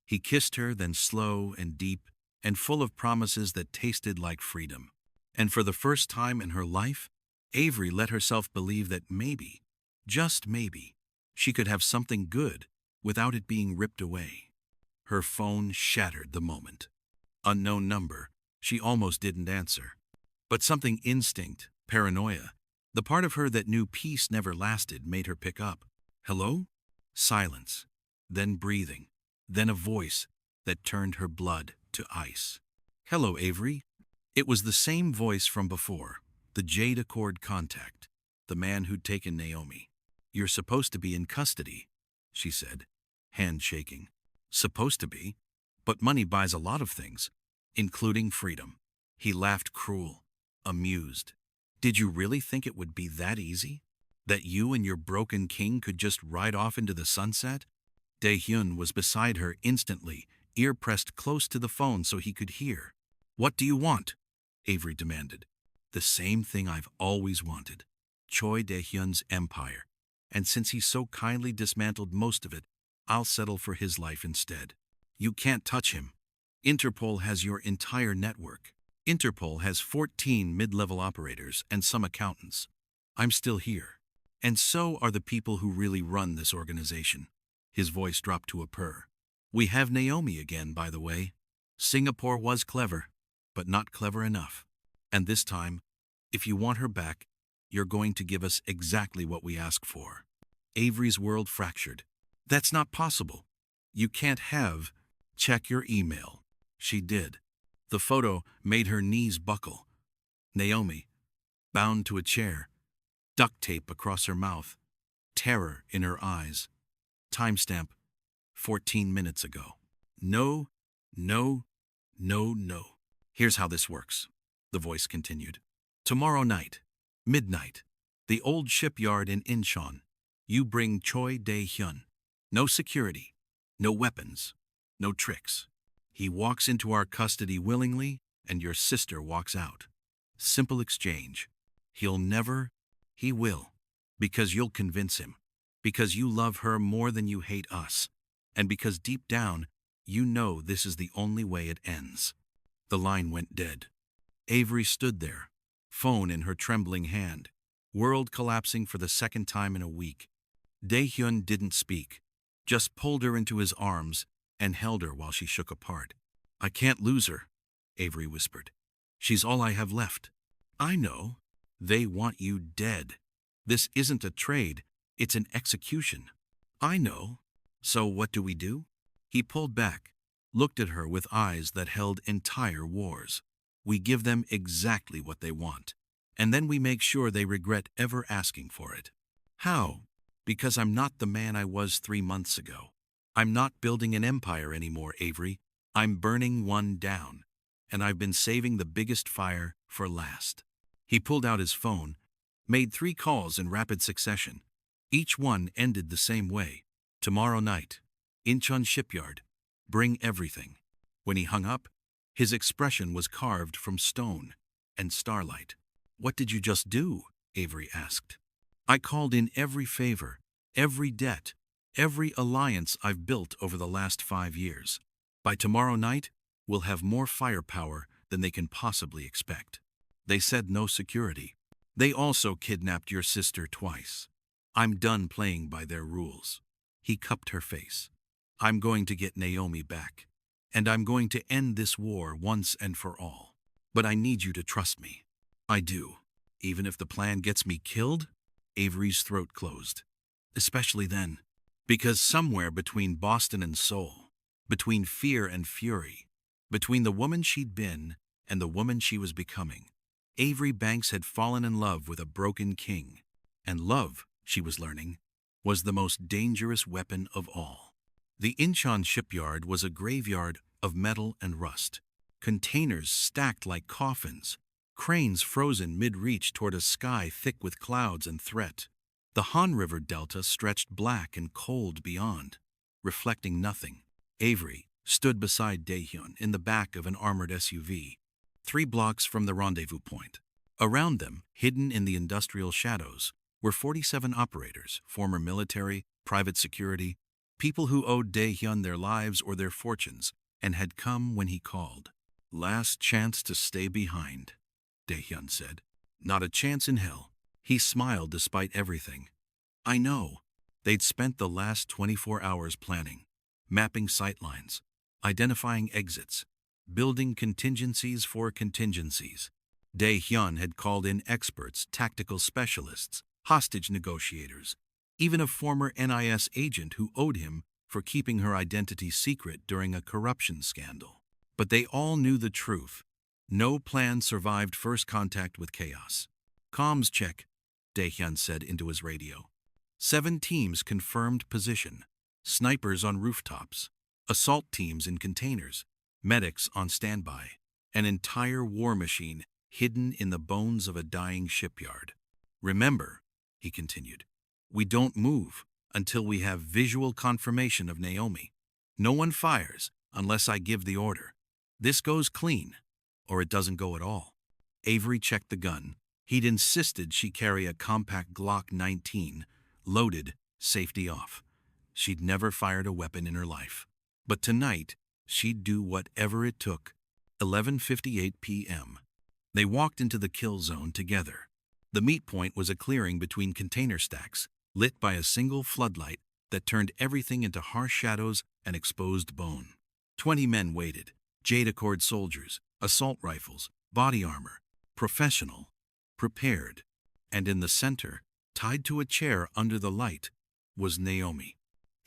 He kissed her, then slow and deep and full of promises that tasted like freedom. And for the first time in her life, Avery let herself believe that maybe, just maybe, she could have something good without it being ripped away. Her phone shattered the moment. Unknown number. She almost didn't answer. But something instinct, paranoia, the part of her that knew peace never lasted, made her pick up. "Hello?" Silence. Then breathing. Then a voice that turned her blood to ice. "Hello, Avery." It was the same voice from before, the Jade Accord contact, the man who'd taken Naomi. "You're supposed to be in custody," she said, hand shaking. "Supposed to be? But money buys a lot of things, including freedom." He laughed, cruel, amused. "Did you really think it would be that easy? That you and your broken king could just ride off into the sunset?" Dae-hyun was beside her instantly, ear pressed close to the phone so he could hear. "What do you want?" Avery demanded. "The same thing I've always wanted. Choi Dae-hyun's empire. And since he so kindly dismantled most of it, I'll settle for his life instead." "You can't touch him. Interpol has your entire network. Interpol has 14 mid-level operators and some accountants. I'm still here. And so are the people who really run this organization." His voice dropped to a purr. "We have Naomi again, by the way. Singapore was clever, but not clever enough. And this time, if you want her back, you're going to give us exactly what we ask for." Avery's world fractured. "That's not possible. You can't have—" "Check your email." She did. The photo made her knees buckle. Naomi, bound to a chair, duct tape across her mouth, terror in her eyes. Timestamp, 14 minutes ago. "No, no, no, no. Here's how this works," the voice continued. "Tomorrow night, midnight, the old shipyard in Incheon. You bring Choi Dae-hyun. No security, no weapons, no tricks. He walks into our custody willingly, and your sister walks out. Simple exchange. He will, because you'll convince him, because you love her more than you hate us, and because deep down, you know this is the only way it ends." The line went dead. Avery stood there, phone in her trembling hand, world collapsing for the second time in a week. Dae-hyun didn't speak, just pulled her into his arms and held her while she shook apart. "I can't lose her," Avery whispered. "She's all I have left." "I know. They want you dead. This isn't a trade, it's an execution." "I know. So what do we do? He pulled back, looked at her with eyes that held entire wars. We give them exactly what they want, and then we make sure they regret ever asking for it. How? Because I'm not the man I was 3 months ago. I'm not building an empire anymore, Avery. I'm burning one down, and I've been saving the biggest fire for last. He pulled out his phone, made 3 calls in rapid succession. Each one ended the same way. Tomorrow night, Incheon shipyard. Bring everything. When he hung up, his expression was carved from stone and starlight. What did you just do? Avery asked. I called in every favor, every debt, every alliance I've built over the last 5 years. By tomorrow night, we'll have more firepower than they can possibly expect. They said no security. They also kidnapped your sister twice. I'm done playing by their rules. He cupped her face. I'm going to get Naomi back, and I'm going to end this war once and for all. But I need you to trust me. I do. Even if the plan gets me killed? Avery's throat closed. Especially then. Because somewhere between Boston and Seoul, between fear and fury, between the woman she'd been and the woman she was becoming, Avery Banks had fallen in love with a broken king. And love, she was learning, was the most dangerous weapon of all. The Incheon shipyard was a graveyard of metal and rust. Containers stacked like coffins, cranes frozen mid-reach toward a sky thick with clouds and threat. The Han River Delta stretched black and cold beyond, reflecting nothing. Avery stood beside Daehyun in the back of an armored SUV, 3 blocks from the rendezvous point. Around them, hidden in the industrial shadows, were 47 operators, former military, private security, people who owed Daehyun their lives or their fortunes and had come when he called. Last chance to stay behind, Daehyun said. Not a chance in hell. He smiled despite everything. I know. They'd spent the last 24 hours planning, mapping sightlines, identifying exits, building contingencies for contingencies. Daehyun had called in experts, tactical specialists, hostage negotiators, even a former NIS agent who owed him for keeping her identity secret during a corruption scandal. But they all knew the truth. No plan survived first contact with chaos. Comms check, Daehyun said into his radio. 7 teams confirmed position. Snipers on rooftops, assault teams in containers, medics on standby, an entire war machine hidden in the bones of a dying shipyard. Remember, he continued, we don't move until we have visual confirmation of Naomi. No one fires unless I give the order. This goes clean, or it doesn't go at all. Avery checked the gun. He'd insisted she carry a compact Glock 19, loaded, safety off. She'd never fired a weapon in her life. But tonight, she'd do whatever it took. 11:58 p.m. They walked into the kill zone together. The meet point was a clearing between container stacks, lit by a single floodlight that turned everything into harsh shadows and exposed bone. 20 men waited, Jade Accord soldiers, assault rifles, body armor, professional, prepared. And in the center, tied to a chair under the light, was Naomi.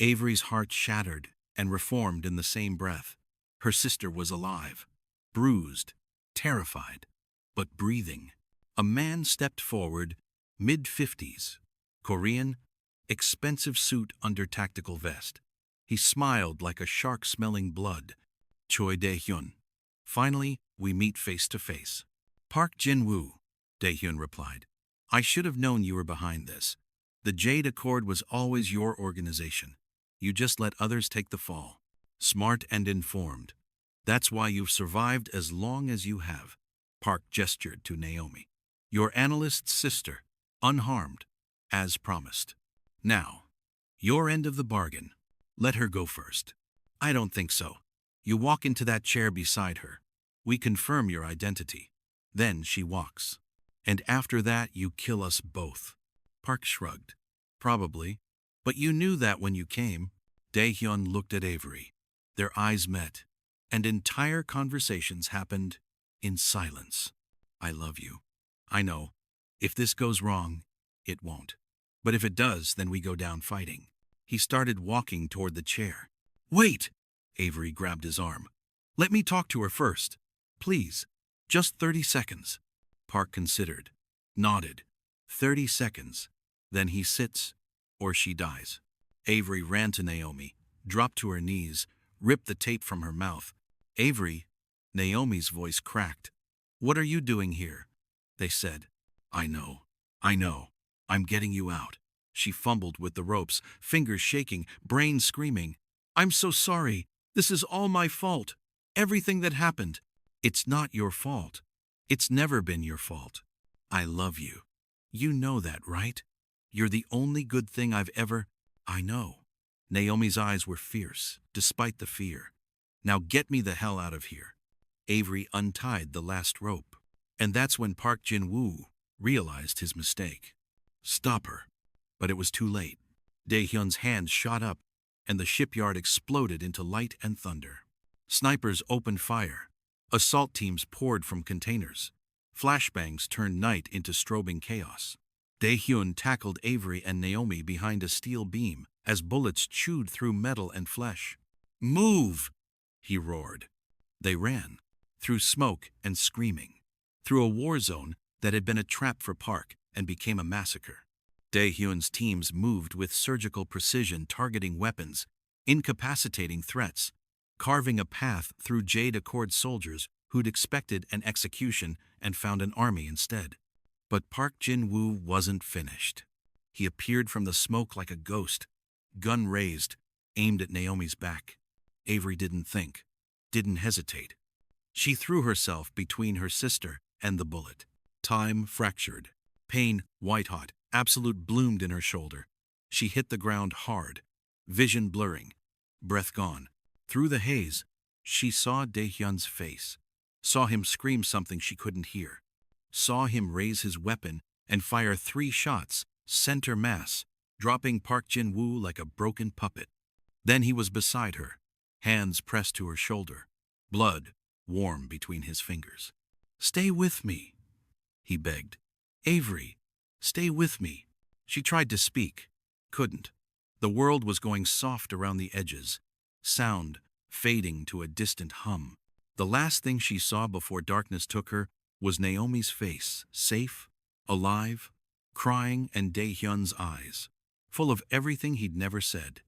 Avery's heart shattered and reformed in the same breath. Her sister was alive, bruised, terrified, but breathing. A man stepped forward, mid-50s, Korean, expensive suit under tactical vest. He smiled like a shark smelling blood. Choi Daehyun. Finally, we meet face to face. Park Jin-woo, Daehyun replied. I should have known you were behind this. The Jade Accord was always your organization. You just let others take the fall. Smart and informed. That's why you've survived as long as you have. Park gestured to Naomi. Your analyst's sister, unharmed, as promised. Now, your end of the bargain. Let her go first. I don't think so. You walk into that chair beside her. We confirm your identity. Then she walks. And after that, you kill us both. Park shrugged. Probably. But you knew that when you came. Daehyun looked at Avery. Their eyes met, and entire conversations happened in silence. I love you. I know. If this goes wrong, it won't. But if it does, then we go down fighting. He started walking toward the chair. Wait! Avery grabbed his arm. Let me talk to her first. Please. Just 30 seconds. Park considered. Nodded. 30 seconds. Then he sits, or she dies. Avery ran to Naomi, dropped to her knees, ripped the tape from her mouth. Avery, Naomi's voice cracked. What are you doing here? They said. I know. I'm getting you out. She fumbled with the ropes, fingers shaking, brain screaming. I'm so sorry. This is all my fault. Everything that happened. It's not your fault. It's never been your fault. I love you. You know that, right? You're the only good thing I've ever... I know. Naomi's eyes were fierce, despite the fear. Now get me the hell out of here. Avery untied the last rope. And that's when Park Jin-woo realized his mistake. Stop her. But it was too late. Dae-hyun's hand shot up, and the shipyard exploded into light and thunder. Snipers opened fire. Assault teams poured from containers. Flashbangs turned night into strobing chaos. Dae-hyun tackled Avery and Naomi behind a steel beam as bullets chewed through metal and flesh. Move! He roared. They ran, through smoke and screaming, through a war zone that had been a trap for Park and became a massacre. Dae-hyun's teams moved with surgical precision, targeting weapons, incapacitating threats, carving a path through Jade Accord soldiers who'd expected an execution and found an army instead. But Park Jin-woo wasn't finished. He appeared from the smoke like a ghost, gun raised, aimed at Naomi's back. Avery didn't think, didn't hesitate. She threw herself between her sister and the bullet. Time fractured. Pain, white-hot, absolute bloomed in her shoulder. She hit the ground hard, vision blurring, breath gone. Through the haze, she saw Dae-hyun's face, saw him scream something she couldn't hear, saw him raise his weapon and fire 3 shots, center mass, dropping Park Jin-woo like a broken puppet. Then he was beside her, hands pressed to her shoulder, blood warm between his fingers. Stay with me, he begged. Avery, stay with me. She tried to speak, couldn't. The world was going soft around the edges, sound fading to a distant hum. The last thing she saw before darkness took her was Naomi's face, safe, alive, crying, and Dae-hyun's eyes, full of everything he'd never said.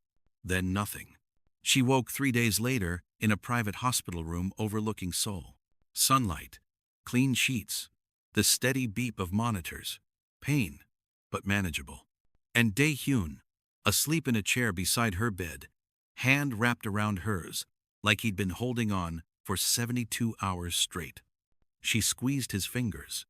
Then nothing. She woke 3 days later in a private hospital room overlooking Seoul. Sunlight, clean sheets, the steady beep of monitors. Pain, but manageable. And Dae-hyun, asleep in a chair beside her bed, hand wrapped around hers, like he'd been holding on for 72 hours straight. She squeezed his fingers.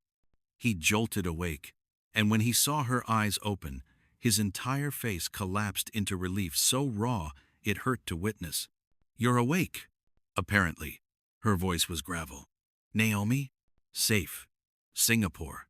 He jolted awake, and when he saw her eyes open, his entire face collapsed into relief so raw it hurt to witness. You're awake, apparently. Her voice was gravel. Naomi? Safe. Singapore.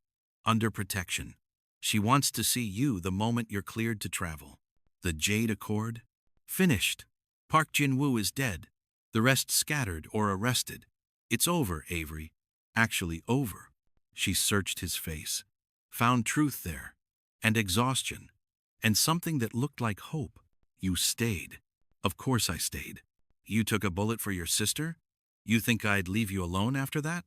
Under protection. She wants to see you the moment you're cleared to travel. The Jade Accord? Finished. Park Jin-woo is dead. The rest scattered or arrested. It's over, Avery. Actually over. She searched his face. Found truth there. And exhaustion. And something that looked like hope. You stayed. Of course I stayed. You took a bullet for your sister? You think I'd leave you alone after that?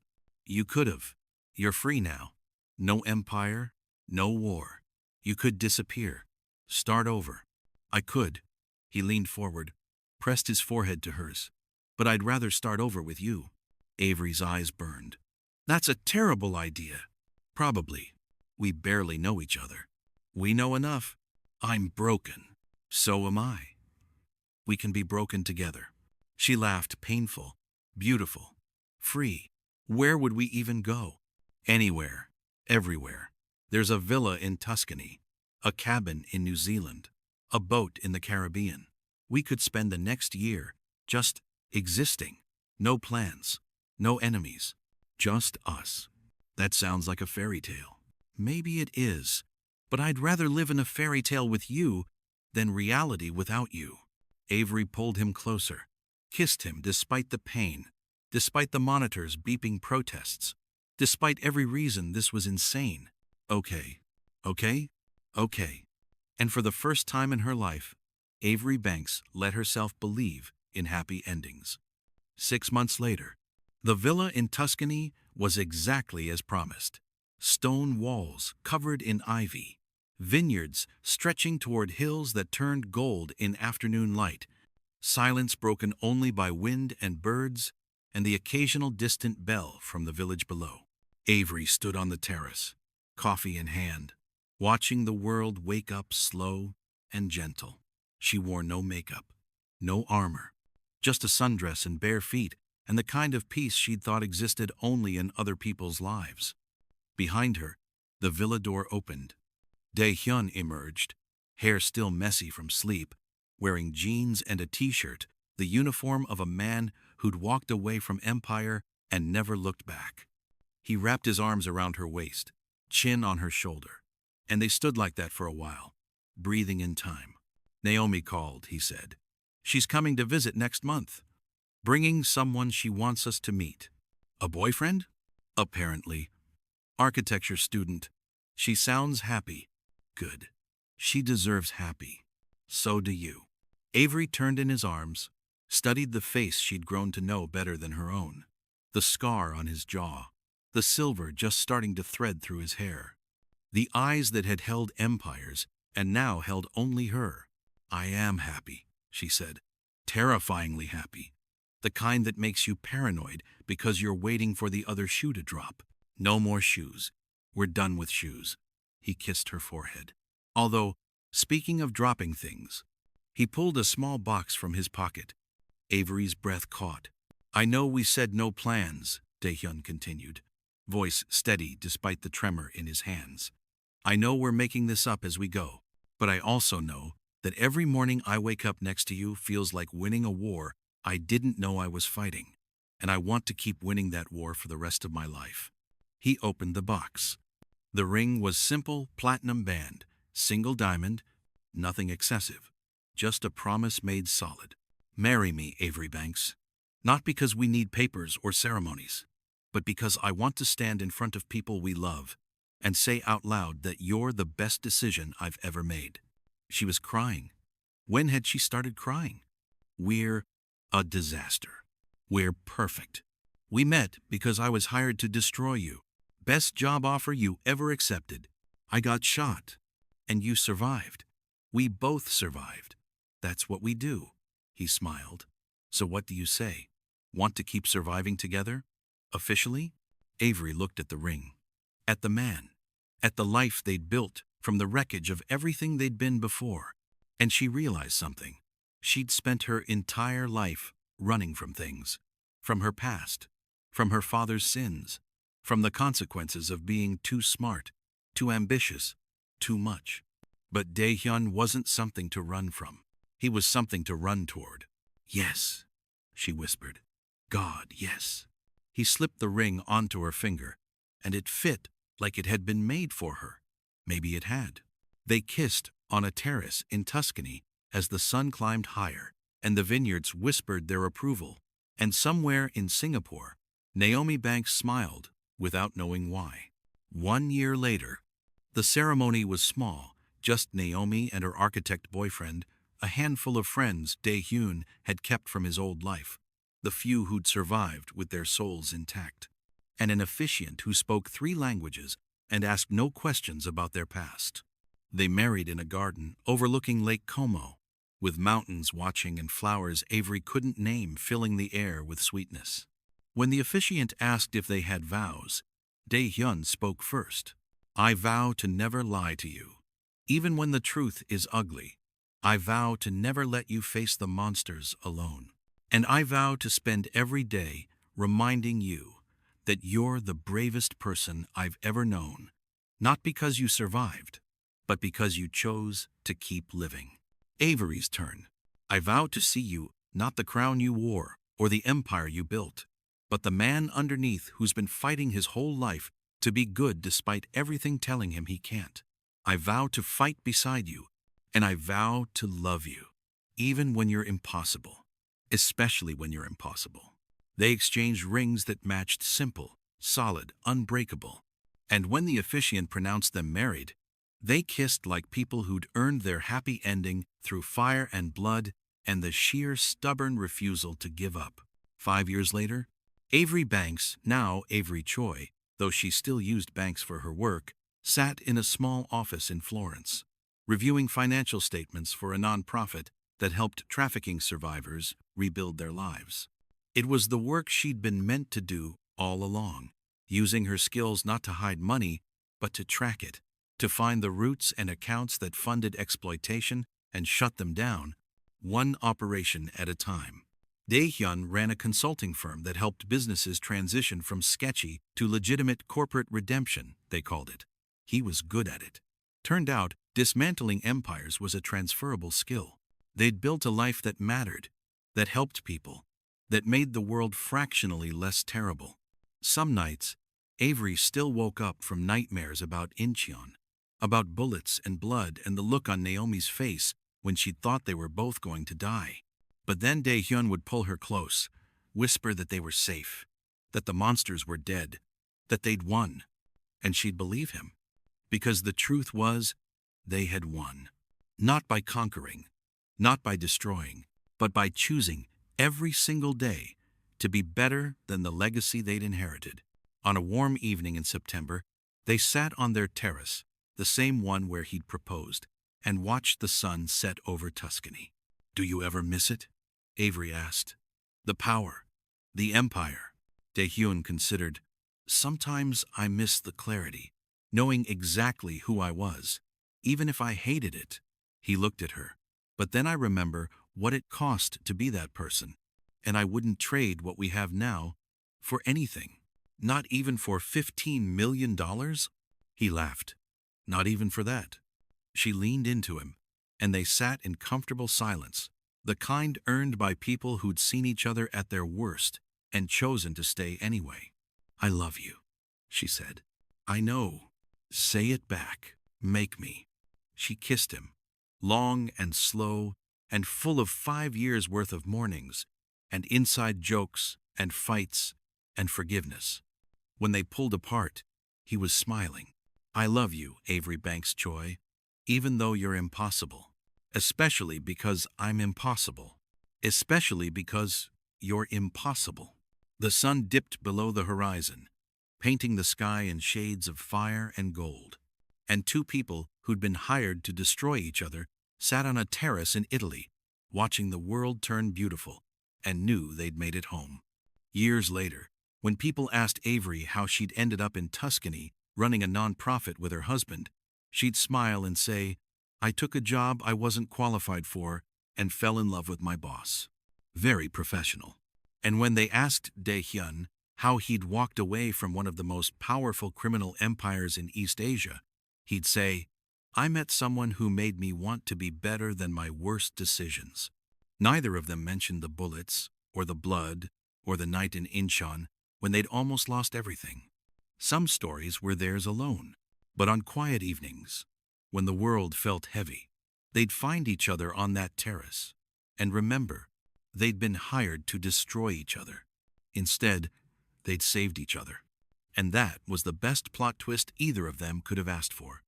You could have. You're free now. No empire, no war. You could disappear. Start over. I could. He leaned forward, pressed his forehead to hers. But I'd rather start over with you. Avery's eyes burned. That's a terrible idea. Probably. We barely know each other. We know enough. I'm broken. So am I. We can be broken together. She laughed, painful, beautiful, free. Where would we even go? Anywhere, everywhere. There's a villa in Tuscany, a cabin in New Zealand, a boat in the Caribbean. We could spend the next year just existing. No plans, no enemies, just us. That sounds like a fairy tale. Maybe it is, but I'd rather live in a fairy tale with you than reality without you. Avery pulled him closer, kissed him despite the pain, despite the monitors beeping protests, despite every reason this was insane. Okay. And for the first time in her life, Avery Banks let herself believe in happy endings. 6 months later, the villa in Tuscany was exactly as promised. Stone walls covered in ivy, vineyards stretching toward hills that turned gold in afternoon light, silence broken only by wind and birds and the occasional distant bell from the village below. Avery stood on the terrace, coffee in hand, watching the world wake up slow and gentle. She wore no makeup, no armor, just a sundress and bare feet, and the kind of peace she'd thought existed only in other people's lives. Behind her, the villa door opened. Dae-hyun emerged, hair still messy from sleep, wearing jeans and a t-shirt, the uniform of a man who'd walked away from empire and never looked back. He wrapped his arms around her waist, chin on her shoulder, and they stood like that for a while, breathing in time. "Naomi called," he said. "She's coming to visit next month, bringing someone she wants us to meet." "A boyfriend?" "Apparently. Architecture student. She sounds happy." "Good. She deserves happy. So do you." Avery turned in his arms, studied the face she'd grown to know better than her own. The scar on his jaw, the silver just starting to thread through his hair. The eyes that had held empires and now held only her. "I am happy," she said. "Terrifyingly happy. The kind that makes you paranoid because you're waiting for the other shoe to drop. No more shoes. We're done with shoes." He kissed her forehead. "Although, speaking of dropping things," he pulled a small box from his pocket. Avery's breath caught. "I know we said no plans," Dae-hyun continued, voice steady despite the tremor in his hands. "I know we're making this up as we go, but I also know that every morning I wake up next to you feels like winning a war I didn't know I was fighting, and I want to keep winning that war for the rest of my life." He opened the box. The ring was simple platinum band, single diamond, nothing excessive, just a promise made solid. "Marry me, Avery Banks. Not because we need papers or ceremonies, but because I want to stand in front of people we love and say out loud that you're the best decision I've ever made." She was crying. When had she started crying? "We're a disaster. We're perfect. We met because I was hired to destroy you. Best job offer you ever accepted. I got shot, and you survived. We both survived. That's what we do." He smiled. "So what do you say? Want to keep surviving together? Officially?" Avery looked at the ring, at the man, at the life they'd built from the wreckage of everything they'd been before, and she realized something. She'd spent her entire life running from things, from her past, from her father's sins, from the consequences of being too smart, too ambitious, too much. But Dae-hyun wasn't something to run from. He was something to run toward. "Yes," she whispered. "God, yes." He slipped the ring onto her finger, and it fit like it had been made for her. Maybe it had. They kissed on a terrace in Tuscany as the sun climbed higher, and the vineyards whispered their approval. And somewhere in Singapore, Naomi Banks smiled without knowing why. 1 year later, the ceremony was small, just Naomi and her architect boyfriend, a handful of friends Dae-hyun had kept from his old life, the few who'd survived with their souls intact, and an officiant who spoke 3 languages and asked no questions about their past. They married in a garden overlooking Lake Como, with mountains watching and flowers Avery couldn't name filling the air with sweetness. When the officiant asked if they had vows, Dae-hyun spoke first. "I vow to never lie to you, even when the truth is ugly. I vow to never let you face the monsters alone. And I vow to spend every day reminding you that you're the bravest person I've ever known, not because you survived, but because you chose to keep living." Avery's turn. "I vow to see you, not the crown you wore or the empire you built, but the man underneath who's been fighting his whole life to be good despite everything telling him he can't. I vow to fight beside you, and I vow to love you, even when you're impossible, especially when you're impossible." They exchanged rings that matched, simple, solid, unbreakable. And when the officiant pronounced them married, They kissed like people who'd earned their happy ending through fire and blood and the sheer stubborn refusal to give up. 5 years later, Avery Banks, now Avery Choi, though she still used Banks for her work, sat in a small office in Florence, reviewing financial statements for a nonprofit that helped trafficking survivors rebuild their lives. It was the work she'd been meant to do all along, using her skills not to hide money, but to track it, to find the roots and accounts that funded exploitation and shut them down, one operation at a time. Dae-hyun ran a consulting firm that helped businesses transition from sketchy to legitimate corporate redemption, they called it. He was good at it. Turned out, dismantling empires was a transferable skill. They'd built a life that mattered, that helped people, that made the world fractionally less terrible. Some nights, Avery still woke up from nightmares about Incheon, about bullets and blood and the look on Naomi's face when she'd thought they were both going to die. But then Dae-hyun would pull her close, whisper that they were safe, that the monsters were dead, that they'd won, and she'd believe him. Because the truth was, they had won. Not by conquering, not by destroying, but by choosing every single day to be better than the legacy they'd inherited. On a warm evening in September, they sat on their terrace, the same one where he'd proposed, and watched the sun set over Tuscany. "Do you ever miss it?" Avery asked. "The power, the empire." Dae-hyun considered. "Sometimes I miss the clarity, knowing exactly who I was, even if I hated it." He looked at her. "But then I remember what it cost to be that person, and I wouldn't trade what we have now for anything. Not even for $15 million? He laughed. "Not even for that." She leaned into him, and they sat in comfortable silence, the kind earned by people who'd seen each other at their worst and chosen to stay anyway. "I love you," she said. "I know. Say it back. Make me." She kissed him, long and slow and full of 5 years' worth of mornings and inside jokes and fights and forgiveness. When they pulled apart, he was smiling. "I love you, Avery Banks Choi, even though you're impossible. Especially because I'm impossible. Especially because you're impossible." The sun dipped below the horizon, painting the sky in shades of fire and gold. And two people who'd been hired to destroy each other sat on a terrace in Italy, watching the world turn beautiful, and knew they'd made it home. Years later, when people asked Avery how she'd ended up in Tuscany running a nonprofit with her husband, she'd smile and say, "I took a job I wasn't qualified for and fell in love with my boss." Very professional. And when they asked Dae-hyun how he'd walked away from one of the most powerful criminal empires in East Asia, he'd say, "I met someone who made me want to be better than my worst decisions." Neither of them mentioned the bullets, or the blood, or the night in Incheon when they'd almost lost everything. Some stories were theirs alone, but on quiet evenings, when the world felt heavy, they'd find each other on that terrace and remember they'd been hired to destroy each other. Instead, they'd saved each other. And that was the best plot twist either of them could have asked for.